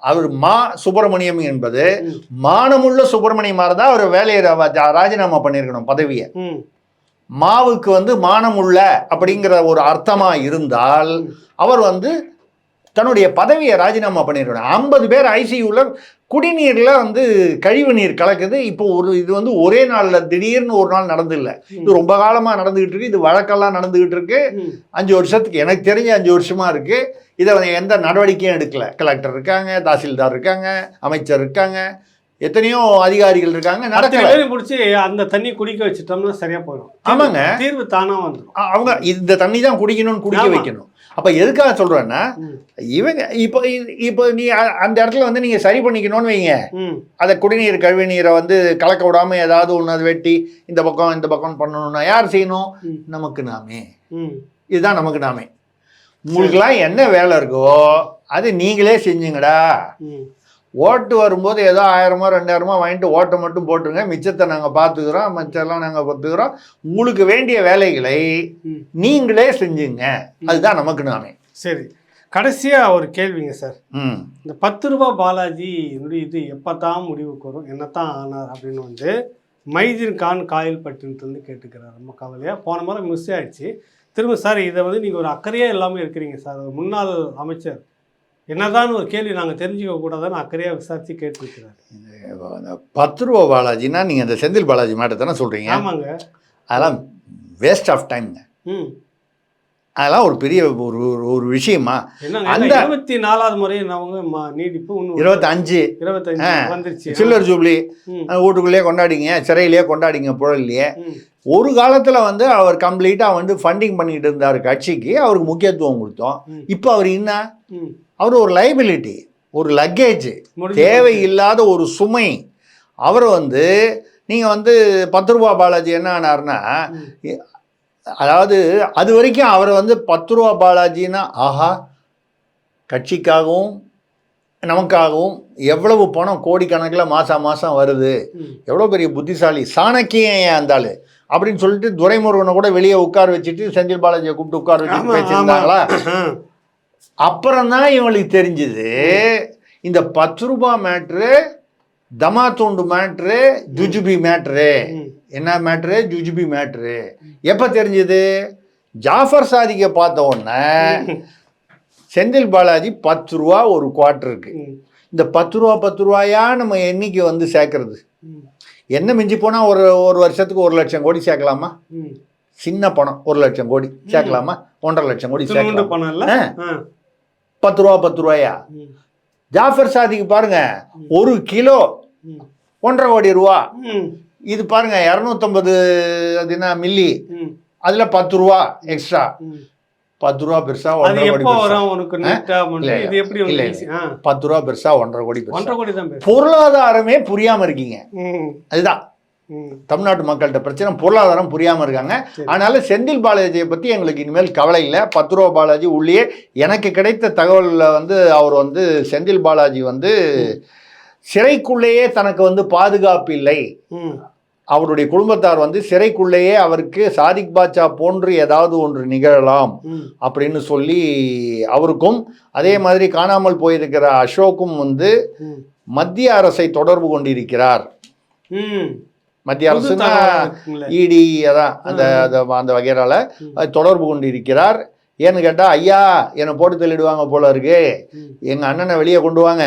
B: அவர் மா சுப்பிரமணியம் என்பது மானமுள்ள சுப்பிரமணியமா இருந்தா அவர் வேலையை ராஜினாமா பண்ணிருக்கணும், பதவியை. மாவுக்கு வந்து மானமுள்ள அப்படிங்கிற ஒரு அர்த்தமா இருந்தால் அவர் வந்து தன்னுடைய பதவியை ராஜினாமா பண்ணிருக்கணும். 50 பேர் ஐசியூவில் குடிநீரில் வந்து கழிவு நீர் கலக்குது. இப்போ இது வந்து ஒரே நாளில் திடீர்னு ஒரு நாள் நடந்து இல்லை, இது ரொம்ப காலமாக நடந்துகிட்டு இருக்கு. இது வழக்கெல்லாம் நடந்துகிட்டு இருக்கு. 5 வருஷத்துக்கு எனக்கு தெரிஞ்ச 5 வருஷமா இருக்கு. இதை எந்த நடவடிக்கையும் எடுக்கல. கலெக்டர் இருக்காங்க, தாசில்தார் இருக்காங்க, அமைச்சர் இருக்காங்க, எத்தனையோ அதிகாரிகள் இருக்காங்க, நடக்கல.
A: பிடிச்சி அந்த தண்ணி குடிக்க வச்சுட்டோம்னா சரியா போயிடும்.
B: ஆமாங்க,
A: தீர்வு தானா வந்துடும்.
B: அவங்க இந்த தண்ணி தான் குடிக்கணும்னு குடிக்க வைக்கணும். அப்போ எதுக்காக சொல்கிறேன்னா, இவங்க இப்போ இப்போ நீ அந்த இடத்துல வந்து நீங்கள் சரி பண்ணிக்கணும்னு வைங்க, அதை குடிநீர் கழிவு நீரை வந்து கலக்க விடாமல் ஏதாவது ஒன்று அதை வெட்டி இந்த பக்கம் பண்ணணும்னா யார் செய்யணும்? நமக்கு நாமே. இதுதான் நமக்கு நாமே. உங்களுக்குலாம் என்ன வேலை இருக்கோ அது நீங்களே செஞ்சுங்கடா. ஓட்டு வரும்போது ஏதோ 1000 2000 வாங்கிட்டு ஓட்டை மட்டும் போட்டுருங்க, மிச்சத்தை நாங்கள் பார்த்துக்கிறோம், மிச்சம்லாம் நாங்கள் பார்த்துக்கிறோம். உங்களுக்கு வேண்டிய வேலைகளை நீங்களே செஞ்சுங்க, அதுதான் நமக்கு நாமே.
A: சரி, கடைசியாக ஒரு கேள்விங்க சார். இந்த 10 ரூபா பாலாஜி இது எப்போ தான் முடிவுக்கு வரும், என்னத்தான் ஆனார் அப்படின்னு வந்து மைதீன் கான் காயல்பட்டினத்துலேருந்து கேட்டுக்கிறார். ரொம்ப கவலையாக போன முறை மிஸ் ஆயிடுச்சு. திரும்ப சார் இதை வந்து நீங்கள் ஒரு அக்கறையாக இல்லாமல் இருக்கிறீங்க சார். ஒரு முன்னாள் அமைச்சர் என்னதான் ஒரு கேள்வி நாங்கள் தெரிஞ்சுக்க கூடாதுன்னு அக்கறையாக விசாரித்து கேட்டுருக்கிறார்.
B: 10 ரூபா பாலாஜின்னா நீங்கள் அந்த செந்தில் பாலாஜி மாட்டை தானே சொல்கிறீங்க?
A: ஆமாங்க.
B: அதெல்லாம் வேஸ்ட் ஆஃப் டைம்ங்க. அதெல்லாம் ஒரு பெரிய ஒரு விஷயமா?
A: அந்த 24வது முறை அவங்க நீடிப்பு 25 வந்துருச்சு.
B: சில்வர் ஜூப்ளி வீட்டுக்குள்ளேயே கொண்டாடிங்க, சிறையிலேயே கொண்டாடிங்க, புழல்லையே. ஒரு காலத்தில் வந்து அவர் கம்ப்ளீட்டாக வந்து ஃபண்டிங் பண்ணிட்டு இருந்தார் கட்சிக்கு, அவருக்கு முக்கியத்துவம் கொடுத்தோம். இப்போ அவர் என்ன, அவர் ஒரு லைபிலிட்டி, ஒரு லக்கேஜ், தேவையில்லாத ஒரு சுமை. அவர் வந்து நீங்கள் வந்து 10 ரூபா பாலாஜி என்ன ஆனார்னா, அதாவது அது வரைக்கும் அவர் வந்து 10 ரூபா பாலாஜின்னா ஆஹா கட்சிக்காகவும் நமக்காகவும் எவ்வளவு பணம் கோடிக்கணக்கில் மாதம் வருது, எவ்வளோ பெரிய புத்திசாலி, சாணக்கியம் இருந்தாலும் அப்படின்னு சொல்லிட்டு துரைமுருகனை கூட வெளியே உட்கார வச்சுட்டு செந்தில் பாலாஜியை கூப்பிட்டு உட்கார வச்சுட்டு பேசியிருந்தாங்களா? அப்புறம்தான் இவங்களுக்கு தெரிஞ்சுது இந்த 10 ரூபா மேட்ரு, தமாத்தூண்டு மேட்ரு, ஜுஜுபி மேட்ரு. என்ன மேட்ரு? ஜுஜுபி மேட்ரு. எப்போ தெரிஞ்சுது? ஜாஃபர் சாதிக்கை பார்த்த உடனே செந்தில் பாலாஜி 10 ரூபா ஒரு குவார்ட்டருக்கு. இந்த 10 ரூபாயா நம்ம என்னைக்கு வந்து சேர்க்கறது? என்ன மிஞ்சி போனால் ஒரு வருஷத்துக்கு 1 லட்சம் கோடி சேர்க்கலாமா? சின்ன பணம் 1 லட்சம் கோடி சேர்க்கலாமா? 1.5 லட்சம் கோடி சேர்க்கலாம். 10 ரூபாயா? ஜாஃபர் சாதிக்கு பாருங்க, 1 கிலோ 1.5 கோடி ரூபா. இது பாருங்க 250 மில்லி, அதுல 10 ரூபா எக்ஸ்ட்ரா. 10 ரூபா பெருசா 1.5 கோடி? 10 ரூபா பெருசா 1.5 கோடி பெருசா? பொருளாதாரமே புரியாம இருக்கீங்க. அதுதான் தமிழ்நாட்டு மக்கள்கிட்ட பிரச்சனை, பொருளாதாரம் புரியாமல் இருக்காங்க. அதனால செந்தில் பாலாஜியை பற்றி எங்களுக்கு இனிமேல் கவலை இல்லை. 10 ரூபா பாலாஜி உள்ளே எனக்கு கிடைத்த தகவலில் வந்து அவர் வந்து செந்தில் பாலாஜி வந்து சிறைக்குள்ளேயே தனக்கு வந்து பாதுகாப்பு இல்லை, அவருடைய குடும்பத்தார் வந்து சிறைக்குள்ளேயே அவருக்கு சாதிக் பாட்சா போன்று ஏதாவது ஒன்று நிகழலாம் அப்படின்னு சொல்லி அவருக்கும், அதே மாதிரி காணாமல் போயிருக்கிற அசோக்கும் வந்து மத்திய அரசை தொடர்பு கொண்டிருக்கிறார். மத்திய அரசுனா இடி அதான் அந்த வகையால தொடர்பு கொண்டிருக்கிறார். ஏன்னு கேட்டால், ஐயா என்னை போட்டு தள்ளிடுவாங்க போல இருக்கு, எங்கள் அண்ணனை வெளியே கொண்டு வாங்க,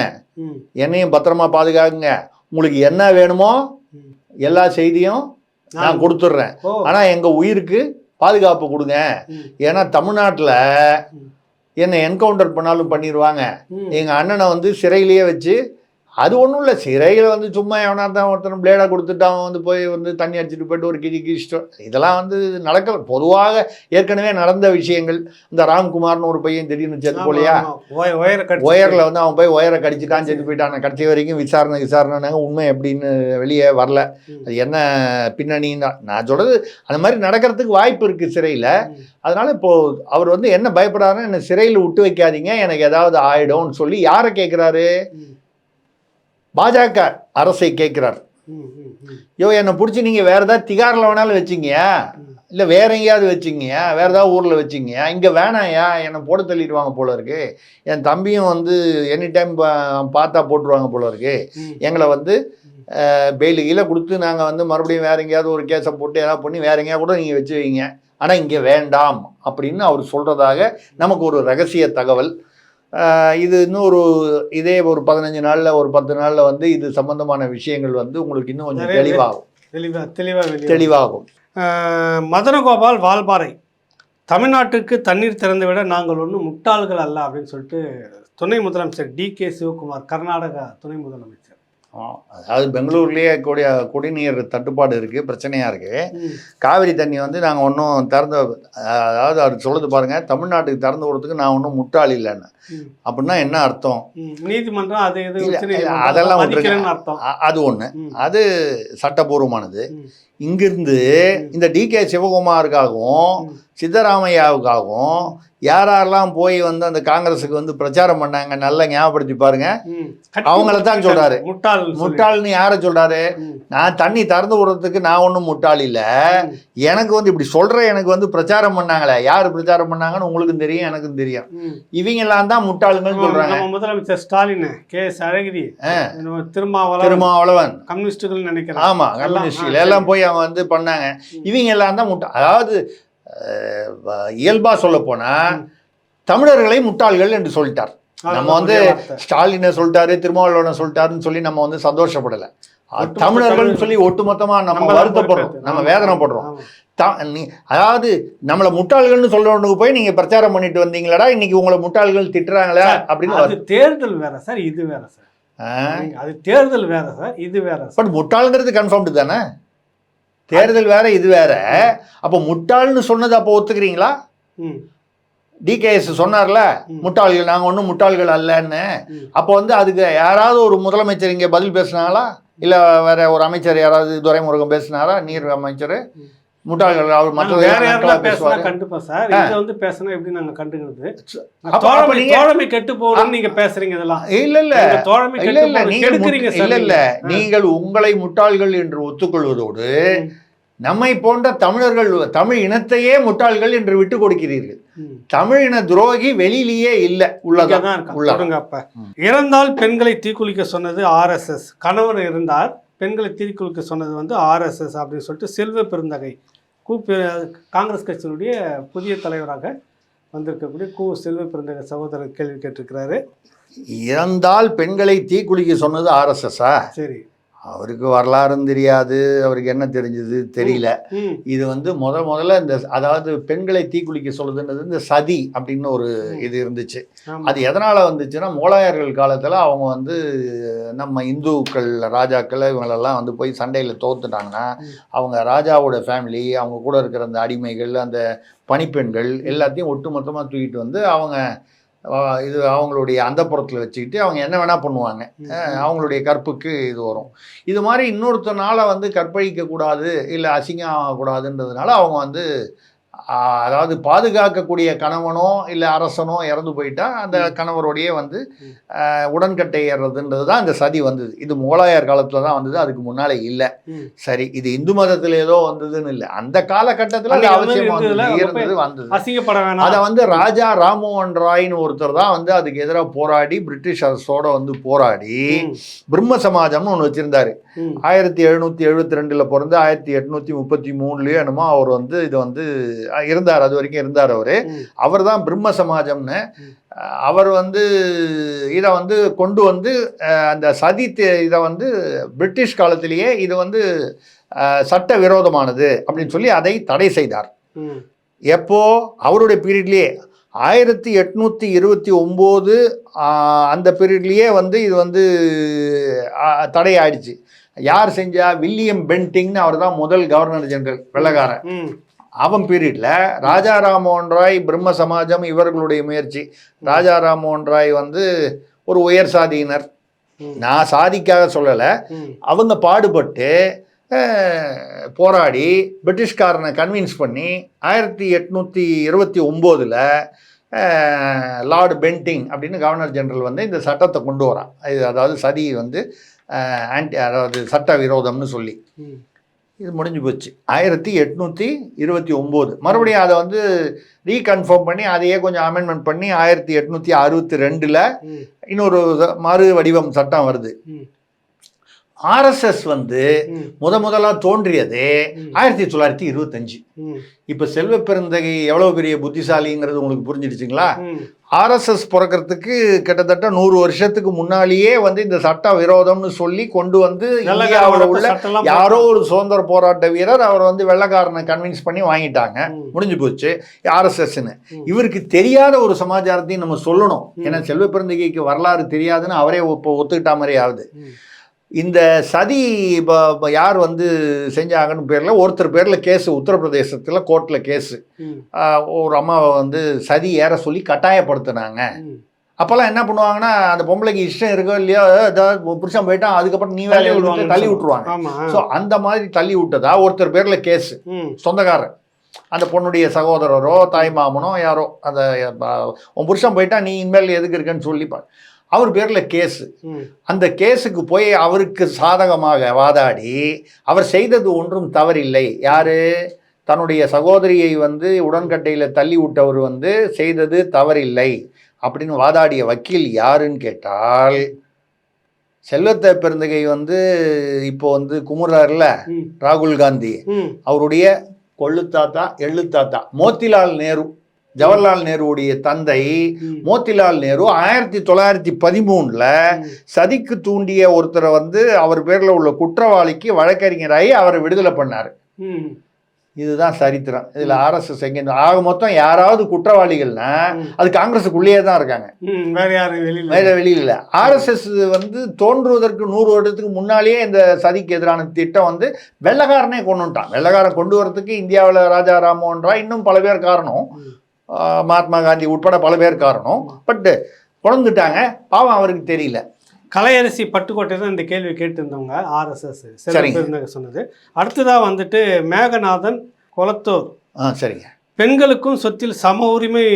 B: என்னையும் பத்திரமா பாதுகாக்குங்க, உங்களுக்கு என்ன வேணுமோ எல்லா செய்தியும் நான் கொடுத்துட்றேன், ஆனால் எங்கள் உயிருக்கு பாதுகாப்பு கொடுங்க. ஏன்னா தமிழ்நாட்டில் என்னை என்கவுண்டர் பண்ணாலும் பண்ணிடுவாங்க, எங்கள் அண்ணனை வந்து சிறையிலேயே வச்சு, அது ஒன்றும் இல்லை, சிறையில் வந்து சும்மா எவனா தான் ஒருத்தன் பிளேடாக கொடுத்துட்டு அவன் வந்து போய் வந்து தண்ணி அடிச்சுட்டு போய்ட்டு ஒரு கிழிச்சிட்டோம், இதெல்லாம் வந்து நடக்க பொதுவாக ஏற்கனவே நடந்த விஷயங்கள். இந்த ராம்குமார்னு ஒரு பையன் திடீர்னு செத்து போலையா, ஒயரில் வந்து அவன் போய் ஒயரை கடிச்சிட்டான், செத்து போயிட்டான். கடைசி வரைக்கும் விசாரணைனாங்க, உண்மை எப்படின்னு வெளியே வரல, அது என்ன பின்னணின்னு நான் சொல்கிறது. அந்த மாதிரி நடக்கிறதுக்கு வாய்ப்பு இருக்குது சிறையில். அதனால் இப்போது அவர் வந்து என்ன பயப்படாருன்னா, என்னை சிறையில் விட்டு வைக்காதீங்க, எனக்கு ஏதாவது ஆகிடும்னு சொல்லி யாரை கேட்குறாரு? பாஜக அரசை கேட்குறார். என்னை பிடிச்சி நீங்கள் வேறு ஏதாவது திகாரில் வேணாலும் வச்சிங்கயா, இல்லை வேற எங்கேயாவது வச்சிங்கயா, வேறு ஏதாவது ஊரில் வச்சிங்கயா, இங்கே வேணாயா, என்னை போட்டு தள்ளிடுவாங்க போல இருக்கு, என் தம்பியும் வந்து எனி டைம் பார்த்தா போட்டுருவாங்க போல இருக்கு, எங்களை வந்து பெயிலு கீழே கொடுத்து நாங்கள் வந்து மறுபடியும் வேறு எங்கேயாவது ஒரு கேஸை போட்டு ஏதாவது பண்ணி வேறு எங்கேயா கூட நீங்கள் வச்சு வைங்க, ஆனால் இங்கே வேண்டாம் அப்படின்னு அவர் சொல்கிறதாக நமக்கு ஒரு ரகசிய தகவல். இது இன்னும் இதே ஒரு 15 நாளில் ஒரு 10 நாளில் வந்து இது சம்பந்தமான விஷயங்கள் வந்து உங்களுக்கு இன்னும் கொஞ்சம் தெளிவாகும்.
A: மதனகோபால் வால்பாறை, தமிழ்நாட்டுக்கு தண்ணீர் திறந்துவிட நாங்கள் ஒன்றும் முட்டாள்கள் அல்ல அப்படின்னு சொல்லிட்டு துணை முதலமைச்சர் DK சிவகுமார், கர்நாடகா துணை முதலமைச்சர்,
B: அதாவது பெங்களூர்லேயே குடிநீர் தட்டுப்பாடு இருக்குது, பிரச்சனையாக இருக்குது.
A: ம்.
B: காவிரி தண்ணி வந்து நாங்கள் ஒன்றும் திறந்து, அதாவது அவர் சொல்லுது பாருங்கள், தமிழ்நாட்டுக்கு திறந்து கொடுறதுக்கு நான் ஒன்றும் முட்டாள் இல்லைன்னு.
A: ம்.
B: அப்படின்னா என்ன அர்த்தம்?
A: நீதிமன்றம் அது இது
B: இல்ல,
A: உச்சநீதிமன்றம்
B: அதெல்லாம்
A: மதிக்கலைன்னு
B: விட்டுருங்க.
A: அர்த்தம்.
B: அது ஒன்று,
A: ம்.
B: அது சட்டபூர்வமானது.
A: ம்.
B: இங்கிருந்து இந்த டிகே சிவகுமாருக்காகவும்
A: ம்.
B: சித்தராமையாவுக்காகவும் யாரெல்லாம் போய் வந்து அந்த காங்கிரஸுக்கு வந்து பிரச்சாரம் பண்ணாங்க, நல்லா ஞாபகப்படுத்தி பாருங்க.
A: ம்.
B: அவங்கள தான் சொல்றாரு
A: முட்டாள்
B: முட்டாள்னு. யாரை சொல்றாரு?
A: ம்.
B: நான் தண்ணி திறந்து விடுறதுக்கு நான் ஒன்றும் முட்டாள் இல்லை, எனக்கு வந்து இப்படி சொல்ற எனக்கு வந்து பிரச்சாரம் பண்ணாங்களே, யார் பிரச்சாரம் பண்ணாங்கன்னு உங்களுக்கும் தெரியும், எனக்கும் தெரியும்.
A: ம்.
B: இவங்க எல்லாம் தான் முட்டாளுங்கன்னு சொல்றாங்க.
A: நம்ம முதலமைச்சர் ஸ்டாலின், கே.எஸ். அழகிரி,
B: திருமாவளவன்,
A: கம்யூனிஸ்டுகள் நினைக்கிறேன்.
B: ஆமா, கம்யூனிஸ்டுகள் எல்லாம் போய் அவங்க வந்து பண்ணாங்க. இவங்க எல்லாம் தான் அதாவது இயல்பா சொல்ல போனா தமிழர்களை முட்டாள்கள் என்று சொல்லிட்டார். நம்ம வந்து ஸ்டாலினை சொல்லிட்டாரு, திருமாவளவனை சொல்லிட்டாருன்னு சொல்லி நம்ம வந்து சந்தோஷப்படல. தமிழர்கள் சொல்லி ஒட்டுமொத்தமா நம்ம வருத்தப்படுறோம், நம்ம வேதனைப்படுறோம். அதாவது நம்மள முட்டாள்கள்னு சொல்றவனுக்கு போய் நீங்க பிரச்சாரம் பண்ணிட்டு வந்தீங்களா, இன்னைக்கு உங்களை முட்டாள்கள் திட்டுறாங்களா அப்படின்னு.
A: அது தேர்தல் வேற சார், இது வேற சார். அது தேர்தல் வேற சார், இது வேற.
B: பட் முட்டாள்ங்கிறது கன்ஃபார்ம்டு தானே? தேர்தல் வேற, இது வேற. அப்போ முட்டாள்னு சொன்னது அப்போ ஒத்துக்கிறீங்களா? டிகேஎஸ் சொன்னார்ல, முட்டாள்கள் நாங்கள் ஒன்றும் முட்டாள்கள் அல்லன்னு. அப்போ வந்து அதுக்கு யாராவது ஒரு முதலமைச்சர் இங்கே பதில் பேசினாங்களா? இல்லை வேற ஒரு அமைச்சர் யாராவது, துரைமுருகன் பேசினாரா? நீர் அமைச்சர் முட்டாள்கள் அவர் மற்ற
A: கண்டிப்பா சார். இதை வந்து பேசினா எப்படி நாங்கள் கண்டுக்கிறது? தோழமை கெட்டு போகணும்னு நீங்க பேசுறீங்க. இதெல்லாம்
B: இல்ல இல்ல
A: தோழமை
B: இல்ல இல்ல, நீங்கள் உங்களை முட்டாள்கள் என்று ஒத்துக்கொள்வதோடு நம்மை போன்ற தமிழர்கள், தமிழ் இனத்தையே முட்டாள்கள் என்று விட்டு கொடுக்கிறீர்கள். தமிழ் இன துரோகி வெளியிலேயே இல்லை, உள்ளதான்.
A: அப்ப இறந்தால் பெண்களை தீக்குளிக்க சொன்னது RSS, கணவர் இருந்தார் பெண்களை தீக்குளிக்க சொன்னது வந்து RSS அப்படின்னு சொல்லிட்டு செல்வ பெருந்தகை காங்கிரஸ் கட்சியினுடைய புதிய தலைவராக வந்திருக்கக்கூடிய செல்வ பெருந்தகை சகோதரர் கேள்வி கேட்டிருக்கிறாரு.
B: இறந்தால் பெண்களை தீக்குளிக்க சொன்னது RSS-ஆ? சரி, அவருக்கு வரலாறும் தெரியாது, அவருக்கு என்ன தெரிஞ்சது தெரியல. இது வந்து முதல்ல இந்த, அதாவது பெண்களை தீக்குளிக்க சொல்லுதுன்றது இந்த சதி அப்படின்னு ஒரு இது இருந்துச்சு. அது எதனால வந்துச்சுன்னா, முகலாயர்கள் காலத்துல அவங்க வந்து நம்ம இந்துக்கள் ராஜாக்கள் இவங்களெல்லாம் வந்து போய் சண்டையில தோத்துட்டாங்கன்னா, அவங்க ராஜாவோட ஃபேமிலி, அவங்க கூட இருக்கிற அந்த அடிமைகள், அந்த பணிப்பெண்கள் எல்லாத்தையும் ஒட்டுமொத்தமாக தூக்கிட்டு வந்து அவங்க இது அவங்களுடைய அந்தப்புறத்தில் வச்சுக்கிட்டு அவங்க என்ன வேணால் பண்ணுவாங்க. அவங்களுடைய கற்புக்கு இது வரும். இது மாதிரி இன்னொருத்தனால வந்து கற்பழிக்கக்கூடாது, இல்லை அசிங்கம் ஆகக்கூடாதுன்றதுனால அவங்க வந்து, அதாவது பாதுகாக்கக்கூடிய கணவனோ இல்லை அரசனோ இறந்து போயிட்டா அந்த கணவரோடையே வந்து உடன்கட்டை ஏறுறதுன்றது தான் இந்த சதி வந்தது. இது முகலாயர் காலத்தில் தான் வந்தது, அதுக்கு முன்னாலே இல்லை. சரி, இது இந்து மதத்தில் ஏதோ வந்ததுன்னு இல்லை, அந்த காலகட்டத்தில் அது அவசியமாக வந்தது. அதை வந்து ராஜா ராம்மோகன் ராய்னு ஒருத்தர் தான் வந்து அதுக்கு எதிராக போராடி, பிரிட்டிஷ் அரசோட வந்து போராடி பிரம்ம சமாஜம்னு ஒன்று வச்சிருந்தாரு. 1772 பிறந்து 1833 என்னமோ அவர் வந்து இதை வந்து இருந்தார், அது வரைக்கும் இருந்தார். அவர் தான் பிரம்ம சமாஜம்னு. அவர் வந்து இதை வந்து கொண்டு வந்து அந்த சதி இதை வந்து பிரிட்டிஷ் காலத்திலேயே இது வந்து சட்ட விரோதமானது அப்படின்னு சொல்லி அதை தடை செய்தார். எப்போ? அவருடைய பீரியட்லேயே 1829 அந்த பீரியட்லேயே வந்து இது வந்து தடை ஆயிடுச்சு. யார் செஞ்சா? வில்லியம் பென்டிங்னு, அவர் தான் முதல் கவர்னர் ஜெனரல், வெள்ளக்காரன். அவன் பீரியட்ல ராஜா ராம்மோகன் ராய், பிரம்ம சமாஜம் இவர்களுடைய முயற்சி. ராஜா ராம்மோகன் ராய் வந்து ஒரு உயர் சாதியினர், நான் சாதிக்காக சொல்லலை, அவங்க பாடுபட்டு போராடி பிரிட்டிஷ்காரனை கன்வின்ஸ் பண்ணி 1829 லார்டு பென்டிங் அப்படின்னு கவர்னர் ஜெனரல் வந்து இந்த சட்டத்தை கொண்டு வரான். இது அதாவது சதி வந்து அதாவது சட்ட விரோதம்னு சொல்லி. இது முடிஞ்சு போச்சு 1829. மறுபடியும் அதை வந்து ரீகன்ஃபார்ம் பண்ணி அதையே கொஞ்சம் அமெண்ட்மெண்ட் பண்ணி 1862 இன்னொரு மறு வடிவம் சட்டம் வருது. RSS வந்து முதலாக தோன்றியது 1925. இப்போ செல்வ பெருந்தகை எவ்வளோ பெரிய புத்திசாலிங்கிறது உங்களுக்கு புரிஞ்சிடுச்சுங்களா? RSS பிறக்கிறதுக்கு கிட்டத்தட்ட 100 வருஷத்துக்கு முன்னாலேயே வந்து இந்த சட்ட விரோதம்னு சொல்லி கொண்டு வந்து இந்தியாவில் உள்ள யாரோ ஒரு சுதந்திர போராட்ட வீரர் அவர் வந்து வெள்ளைக்காரனை கன்வின்ஸ் பண்ணி வாங்கிட்டாங்க. முடிஞ்சு போச்சு RSSன்னு. இவருக்கு தெரியாத ஒரு சமாச்சாரத்தையும் நம்ம சொல்லணும். ஏன்னா செல்வ பெருந்தகைக்கு வரலாறு தெரியாதுன்னு அவரே இப்போ ஒத்துக்கிட்ட மாதிரி ஆகுது. இந்த சதி யார் வந்து செஞ்சாங்கன்னு பேரில் ஒருத்தர் பேரில் கேஸு உத்தரப்பிரதேசத்தில் கோர்ட்டில் கேஸு. ஒரு அம்மாவை வந்து சதி ஏற சொல்லி கட்டாயப்படுத்தினாங்க. அப்போல்லாம் என்ன பண்ணுவாங்கன்னா, அந்த பொம்பளைக்கு இஷ்டம் இருக்கோ இல்லையோ, ஏதாவது புருஷன் போயிட்டான் அதுக்கப்புறம் நீ வேலையை விட்டு தள்ளி விட்டுருவாங்க. ஸோ அந்த மாதிரி தள்ளி விட்டதா ஒருத்தர் பேரில் கேஸு, சொந்தக்காரர், அந்த பொண்ணுடைய சகோதரரோ தாய் மாமனோ யாரோ, அந்த உன் புருஷன் போயிட்டா நீ இனிமேல் எதுக்கு இருக்குன்னு சொல்லிப்பார். அவர் பேரில் கேஸு. அந்த கேஸுக்கு போய் அவருக்கு சாதகமாக வாதாடி அவர் செய்தது ஒன்றும் தவறில்லை. யாரு? தன்னுடைய சகோதரியை வந்து உடன்கட்டையில் தள்ளி விட்டவர் வந்து செய்தது தவறில்லை அப்படின்னு வாதாடிய வக்கீல் யாருன்னு கேட்டால், செல்வத்தை பெருந்தகை வந்து இப்போ வந்து குமுறாருல ராகுல் காந்தி, அவருடைய கொள்ளுத்தாத்தா எள்ளுத்தாத்தா மோத்திலால் நேரு, ஜவஹர்லால் நேருடைய தந்தை மோத்திலால் நேரு 1913 சதிக்கு தூண்டிய ஒருத்தரை வந்து அவர் பேரில் உள்ள குற்றவாளிக்கு வழக்கறிஞராகி அவரை விடுதலை பண்ணார். இதுதான் சரித்திரம். இதில் ஆர்எஸ்எஸ் எங்கே ஆக மொத்தம் யாராவது குற்றவாளிகள்னா அது காங்கிரஸுக்குள்ளேயே தான் இருக்காங்க, வேற வெளியில் இல்லை. ஆர்எஸ்எஸ் வந்து தோன்றுவதற்கு 100 வருடத்துக்கு முன்னாலேயே இந்த சதிக்கு எதிரான திட்டம் வந்து வெள்ளக்காரனே கொண்டு வந்துட்டான். வெள்ளக்காரன் கொண்டு வரதுக்கு இந்தியாவில் ராஜா ராம்மோகன் ராய் இன்னும் பல பேர் காரணம், மகாத்மா காந்தி உட்பட பல பேர் காரணம். பட்டு குழந்துட்டாங்க, பாவம் அவருக்கு தெரியல.
A: கலையரசி பட்டுக்கோட்டை தான் இந்த கேள்வி கேட்டிருந்தவங்க ஆர்எஸ்எஸ் சொன்னது. அடுத்ததாக வந்துட்டு மேகநாதன் கொளத்தூர்,
B: சரிங்க,
A: பெண்களுக்கும் சொத்தில் சம உரிமை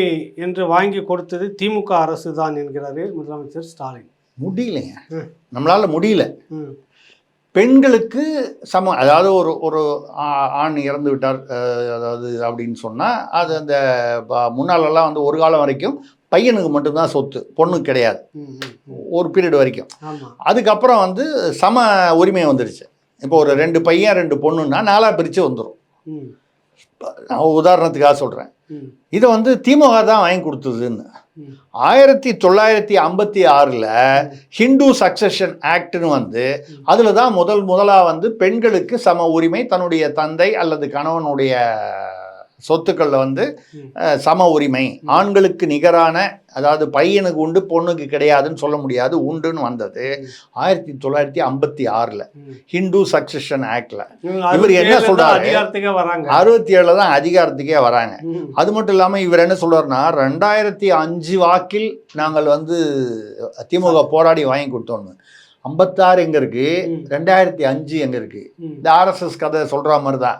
A: என்று வாங்கி கொடுத்தது திமுக அரசு தான் என்கிறாரு முதலமைச்சர் ஸ்டாலின்.
B: முடியலைங்க, நம்மளால முடியல. பெண்களுக்கு சம, அதாவது ஒரு ஆண் இறந்து விட்டார் அதாவது அப்படின்னு சொன்னால் அது அந்த முன்னாலெல்லாம் வந்து ஒரு காலம் வரைக்கும் பையனுக்கு மட்டும்தான் சொத்து, பொண்ணுக்கு கிடையாது, ஒரு பீரியட் வரைக்கும். அதுக்கப்புறம் வந்து சம உரிமை வந்துருச்சு. இப்போ ஒரு 2 பையன் 2 பொண்ணுன்னா 4 பிரித்து வந்துடும். நான் உதாரணத்துக்காக சொல்கிறேன். இதை வந்து திமுக தான் வாங்கி கொடுத்ததுன்னு. 1956 ஹிந்து சக்சஷன் ஆக்ட்னு வந்து அதில் தான் முதலாக வந்து பெண்களுக்கு சம உரிமை, தன்னுடைய தந்தை அல்லது கணவனுடைய சொத்துக்களில் வந்து சம உரிமை, ஆண்களுக்கு நிகரான, அதாவது பையனுக்கு உண்டு பொண்ணுக்கு கிடையாதுன்னு சொல்ல முடியாது, உண்டுன்னு வந்தது 1956 ஹிந்து சக்சஷன் ஆக்ட்ல. இவர் என்ன சொல்றாரு, 67 தான் அதிகாரத்துக்கே வராங்க. அது மட்டும் இல்லாமல் இவர் என்ன சொல்றாருன்னா, 2005 வாக்கில் நாங்கள் வந்து திமுக போராடி வாங்கி கொடுத்தோம். 56 எங்க இருக்கு, 2005 எங்க இருக்கு? இந்த ஆர்எஸ்எஸ் கதை சொல்ற மாதிரி தான்.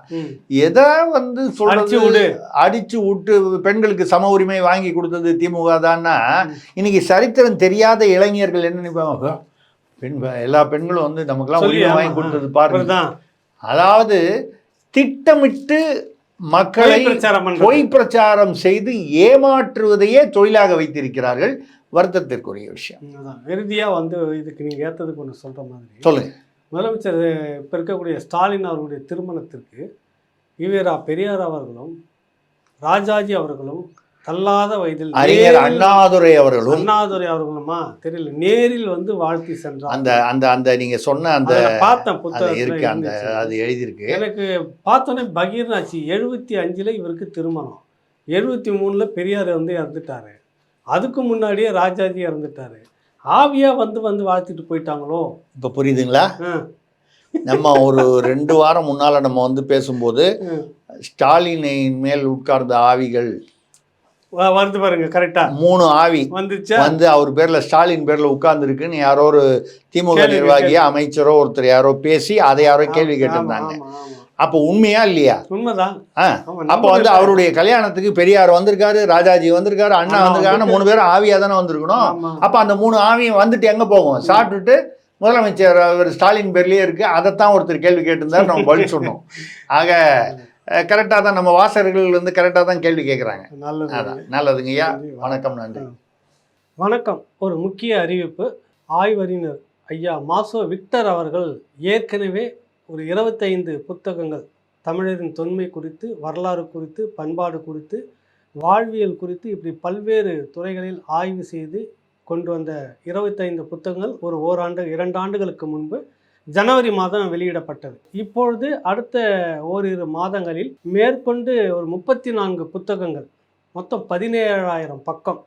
B: எதை வந்து சொல்றது, அடிச்சு விட்டு பெண்களுக்கு சம உரிமை வாங்கி கொடுத்தது திமுக தான்னா, இன்னைக்கு சரித்திரம் தெரியாத இளைஞர்கள் என்ன நினைப்பாங்க, எல்லா பெண்களும் வந்து நமக்கெல்லாம் உரிமை வாங்கி கொடுத்தது பாருங்க. அதாவது திட்டமிட்டு மக்களை பொய் பிரச்சாரம் செய்து ஏமாற்றுவதையே தொழிலாக வைத்திருக்கிறார்கள். வருத்தத்திற்குரிய விஷயம்.
A: இறுதியாக வந்து இதுக்கு நீங்கள் ஏற்றதுக்கு ஒன்று சொல்கிற மாதிரி
B: சொல்லுங்க.
A: முதலமைச்சர் இப்போ இருக்கக்கூடிய ஸ்டாலின் அவர்களுடைய திருமணத்திற்கு ஈவேரா பெரியார் அவர்களும் ராஜாஜி அவர்களும் தள்ளாத வயதில்
B: அறிஞர் அண்ணாதுரை
A: அவர்களுமா தெரியல நேரில் வந்து வாழ்த்தி சென்றார்.
B: அந்த அந்த அந்த நீங்க சொன்ன அந்த
A: பார்த்தேன் புத்தகம்
B: இருக்கு, அந்த அது எழுதியிருக்கு.
A: எனக்கு பார்த்தோன்னே பகீர்னாச்சு. 75 இவருக்கு திருமணம், 73 பெரியார் வந்து இறந்துட்டாரு, அதுக்கு முன்னாடியே ராஜாஜி இறந்துட்டாரு. ஆவியா வந்து வாழ்த்திட்டு போயிட்டாங்களோ.
B: இப்போ புரியுதுங்களா? நம்ம ஒரு 2 வாரம் முன்னால் நம்ம வந்து பேசும்போது ஸ்டாலினின் மேல் உட்கார்ந்த ஆவிகள்
A: வந்து பாருங்க, கரெக்டா
B: 3 ஆவி வந்து அவர் பேர்ல ஸ்டாலின் பேர்ல உட்கார்ந்து இருக்குன்னு யாரோ ஒரு திமுக நிர்வாகியோ அமைச்சரோ ஒருத்தர் யாரோ பேசி அதை யாரோ கேள்வி கேட்டிருந்தாங்க. அப்போ உண்மையா இல்லையா?
A: உண்மைதான்.
B: அப்போ வந்து அவருடைய கல்யாணத்துக்கு பெரியார் வந்திருக்காரு, ராஜாஜி வந்திருக்காரு, அண்ணா வந்திருக்காரு, 3 பேரும் ஆவியா தானே வந்திருக்கணும். அப்போ அந்த 3 ஆவியும் வந்துட்டு எங்க போகும்? சாப்பிட்டுட்டு முதலமைச்சர் அவர் ஸ்டாலின் பேர்லயே இருக்கு, அதைத்தான் ஒருத்தர் கேள்வி கேட்டிருந்தாரு, நம்ம பதில் சொன்னோம். ஆக கரெக்டாக தான் நம்ம வாசகர்கள் வந்து கரெக்டாக தான் கேள்வி கேட்குறாங்க. நல்லதுங்கய்யா, வணக்கம், நன்றி.
A: வணக்கம். ஒரு முக்கிய அறிவிப்பு. ஆய்வறிஞர் ஐயா மாசோ விக்டர் அவர்கள் ஏற்கனவே ஒரு 25 புத்தகங்கள் தமிழரின் தொன்மை குறித்து, வரலாறு குறித்து, பண்பாடு குறித்து, வாழ்வியல் குறித்து, இப்படி பல்வேறு துறைகளில் ஆய்வு செய்து கொண்டு வந்த 25 புத்தகங்கள் ஒரு 2 ஆண்டுகளுக்கு முன்பு ஜனவரி மாதம் வெளியிடப்பட்டது. இப்பொழுது அடுத்த ஓரிரு மாதங்களில் மேற்கொண்டு ஒரு 34 புத்தகங்கள், மொத்தம் 17,000 பக்கம்.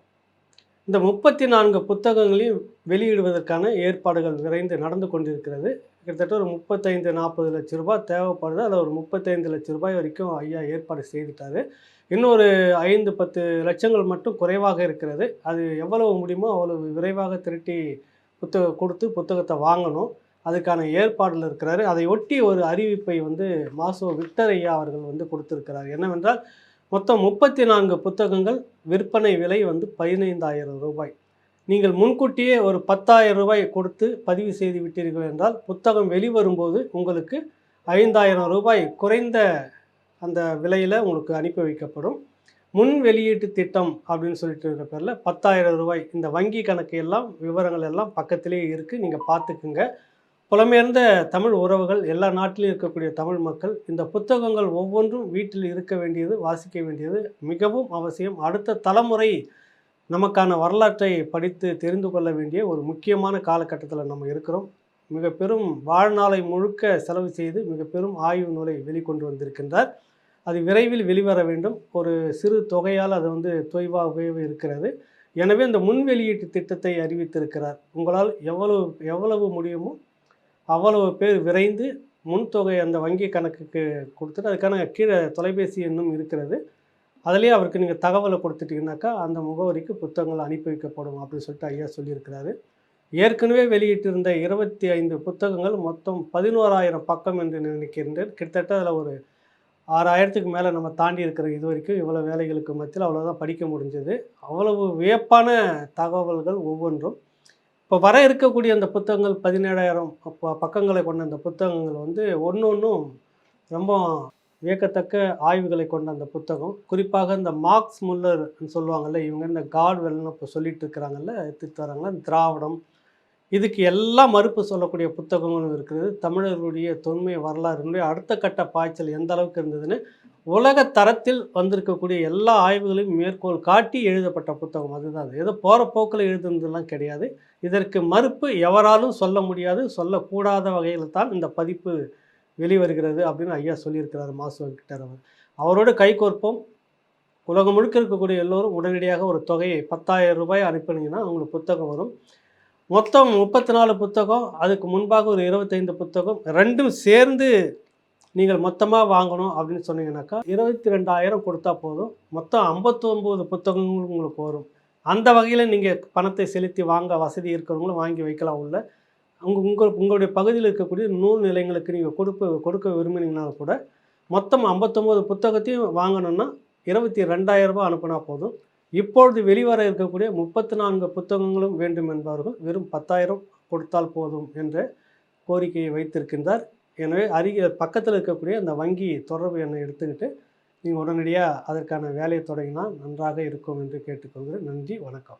A: இந்த 34 புத்தகங்களையும் வெளியிடுவதற்கான ஏற்பாடுகள் விரைந்து நடந்து கொண்டிருக்கிறது. கிட்டத்தட்ட ஒரு 35-40 லட்ச ரூபாய் தேவைப்படுது. அதில் ஒரு 35 லட்ச ரூபாய் வரைக்கும் ஐயா ஏற்பாடு செய்துட்டாரு. இன்னும் ஒரு 5-10 லட்சங்கள் மட்டும் குறைவாக இருக்கிறது. அது எவ்வளவு முடியுமோ அவ்வளவு விரைவாக திரட்டி புத்தகத்தை வாங்கணும். அதுக்கான ஏற்பாடில் இருக்கிறாரு. அதை ஒட்டி ஒரு அறிவிப்பை வந்து மாசோ விக்டர் ஐயா அவர்கள் வந்து கொடுத்திருக்கிறார். என்னவென்றால் மொத்தம் 34 புத்தகங்கள், விற்பனை விலை வந்து 15,000 ரூபாய். நீங்கள் முன்கூட்டியே ஒரு 10,000 ரூபாய் கொடுத்து பதிவு செய்து விட்டீர்கள் என்றால் புத்தகம் வெளிவரும்போது உங்களுக்கு 5,000 ரூபாய் குறைந்த அந்த விலையில் உங்களுக்கு அனுப்பி வைக்கப்படும். முன் வெளியீட்டு திட்டம் அப்படின்னு சொல்லிட்டு இருக்கிற பேரில் 10,000 ரூபாய். இந்த வங்கி கணக்கு எல்லாம் விவரங்கள் எல்லாம் பக்கத்திலே இருக்குது, நீங்கள் பார்த்துக்குங்க. புலம்பெயர்ந்த தமிழ் உறவுகள், எல்லா நாட்டிலும் இருக்கக்கூடிய தமிழ் மக்கள், இந்த புத்தகங்கள் ஒவ்வொன்றும் வீட்டில் இருக்க வேண்டியது, வாசிக்க வேண்டியது மிகவும் அவசியம். அடுத்த தலைமுறை நமக்கான வரலாற்றை படித்து தெரிந்து கொள்ள வேண்டிய ஒரு முக்கியமான காலகட்டத்தில் நம்ம இருக்கிறோம். மிக பெரும் வாழ்நாளை முழுக்க செலவு செய்து மிக பெரும் ஆய்வு நூலை வெளிக்கொண்டு வந்திருக்கின்றார். அது விரைவில் வெளிவர வேண்டும். ஒரு சிறு தொகையால் அது வந்து தொய்வாகவே இருக்கிறது. எனவே அந்த முன் வெளியீட்டு திட்டத்தை அறிவித்திருக்கிறார். உங்களால் எவ்வளவு முடியுமோ அவ்வளவு பேர் விரைந்து முன்தொகை அந்த வங்கி கணக்குக்கு கொடுத்துட்டு அதுக்கான கீழே தொலைபேசி எண்ணும் இருக்கிறது. அதிலே அவருக்கு நீங்கள் தகவலை கொடுத்துட்டீங்கன்னாக்கா அந்த முகவரிக்கு புத்தகங்கள் அனுப்பி வைக்கப்படும் அப்படின்னு சொல்லிட்டு ஐயா சொல்லியிருக்கிறாரு. ஏற்கனவே வெளியிட்டிருந்த 25 புத்தகங்கள் மொத்தம் 11,000 பக்கம் என்று நினைக்கின்றேன். கிட்டத்தட்ட அதில் ஒரு 6,000க்கு மேலே நம்ம தாண்டி இருக்கிற இது வரைக்கும். இவ்வளோ வேலைகளுக்கு மத்தியில் அவ்வளோதான் படிக்க முடிஞ்சது. அவ்வளவு வியப்பான தகவல்கள் ஒவ்வொன்றும். இப்போ வர இருக்கக்கூடிய அந்த புத்தகங்கள் 17,000 பக்கங்களை கொண்ட அந்த புத்தகங்கள் வந்து ஒன்றும் ரொம்ப வியக்கத்தக்க ஆய்வுகளை கொண்ட அந்த புத்தகம். குறிப்பாக இந்த மார்க்ஸ் முல்லர் சொல்லுவாங்கள்ல, இவங்க இந்த காட்வெல்னு இப்போ சொல்லிட்டு இருக்கிறாங்கல்ல, எடுத்துட்டு வராங்களா, திராவிடம், இதுக்கு எல்லாம் மறுப்பு சொல்லக்கூடிய புத்தகங்களும் இருக்குது. தமிழர்களுடைய தொன்மை வரலாறுடைய அடுத்த கட்ட பாய்ச்சல் எந்த அளவுக்கு இருந்ததுன்னு உலக தரத்தில் வந்திருக்கக்கூடிய எல்லா ஆய்வுகளையும் மேற்கோள் காட்டி எழுதப்பட்ட புத்தகம். அதுதான் அது. ஏதோ போகிற போக்கில் எழுதுனதுலாம் கிடையாது. இதற்கு மறுப்பு எவராலும் சொல்ல முடியாது, சொல்லக்கூடாத வகையில் தான் இந்த பதிப்பு வெளிவருகிறது அப்படின்னு ஐயா சொல்லியிருக்கிறார் மாசு விக்டர் அவர். அவரோடு கைகோர்ப்போம். உலகம் முழுக்க இருக்கக்கூடிய எல்லோரும் உடனடியாக ஒரு தொகையை 10,000 ரூபாய் அனுப்பினீங்கன்னா உங்களுக்கு புத்தகம் வரும். மொத்தம் 34 புத்தகம், அதுக்கு முன்பாக ஒரு 25 புத்தகம், ரெண்டும் சேர்ந்து நீங்கள் மொத்தமாக வாங்கணும் அப்படின்னு சொன்னீங்கன்னாக்கா 22,000 கொடுத்தா போதும். மொத்தம் 59 புத்தகங்களும் உங்களுக்கு வரும். அந்த வகையில் நீங்கள் பணத்தை செலுத்தி வாங்க வசதி இருக்கிறவங்களும் வாங்கி வைக்கலாம். உங்களுடைய பகுதியில் இருக்கக்கூடிய நூல் நிலையங்களுக்கு நீங்கள் கொடுக்க விரும்பினீங்கன்னா கூட மொத்தம் 59 புத்தகத்தையும் வாங்கணுன்னா 22,000 ரூபாய் அனுப்பினா போதும். இப்பொழுது வெளிவர இருக்கக்கூடிய 34 புத்தகங்களும் வேண்டும் என்பவர்கள் வெறும் 10,000 கொடுத்தால் போதும் என்ற கோரிக்கையை வைத்திருக்கின்றார். எனவே பக்கத்தில் இருக்கக்கூடிய அந்த வங்கி தொடர்பு எண்ணை எடுத்துக்கிட்டு நீங்கள் உடனடியாக அதற்கான வேலையை தொடங்கினால் நன்றாக இருக்கும் என்று கேட்டுக்கொள்கிறேன். நன்றி, வணக்கம்.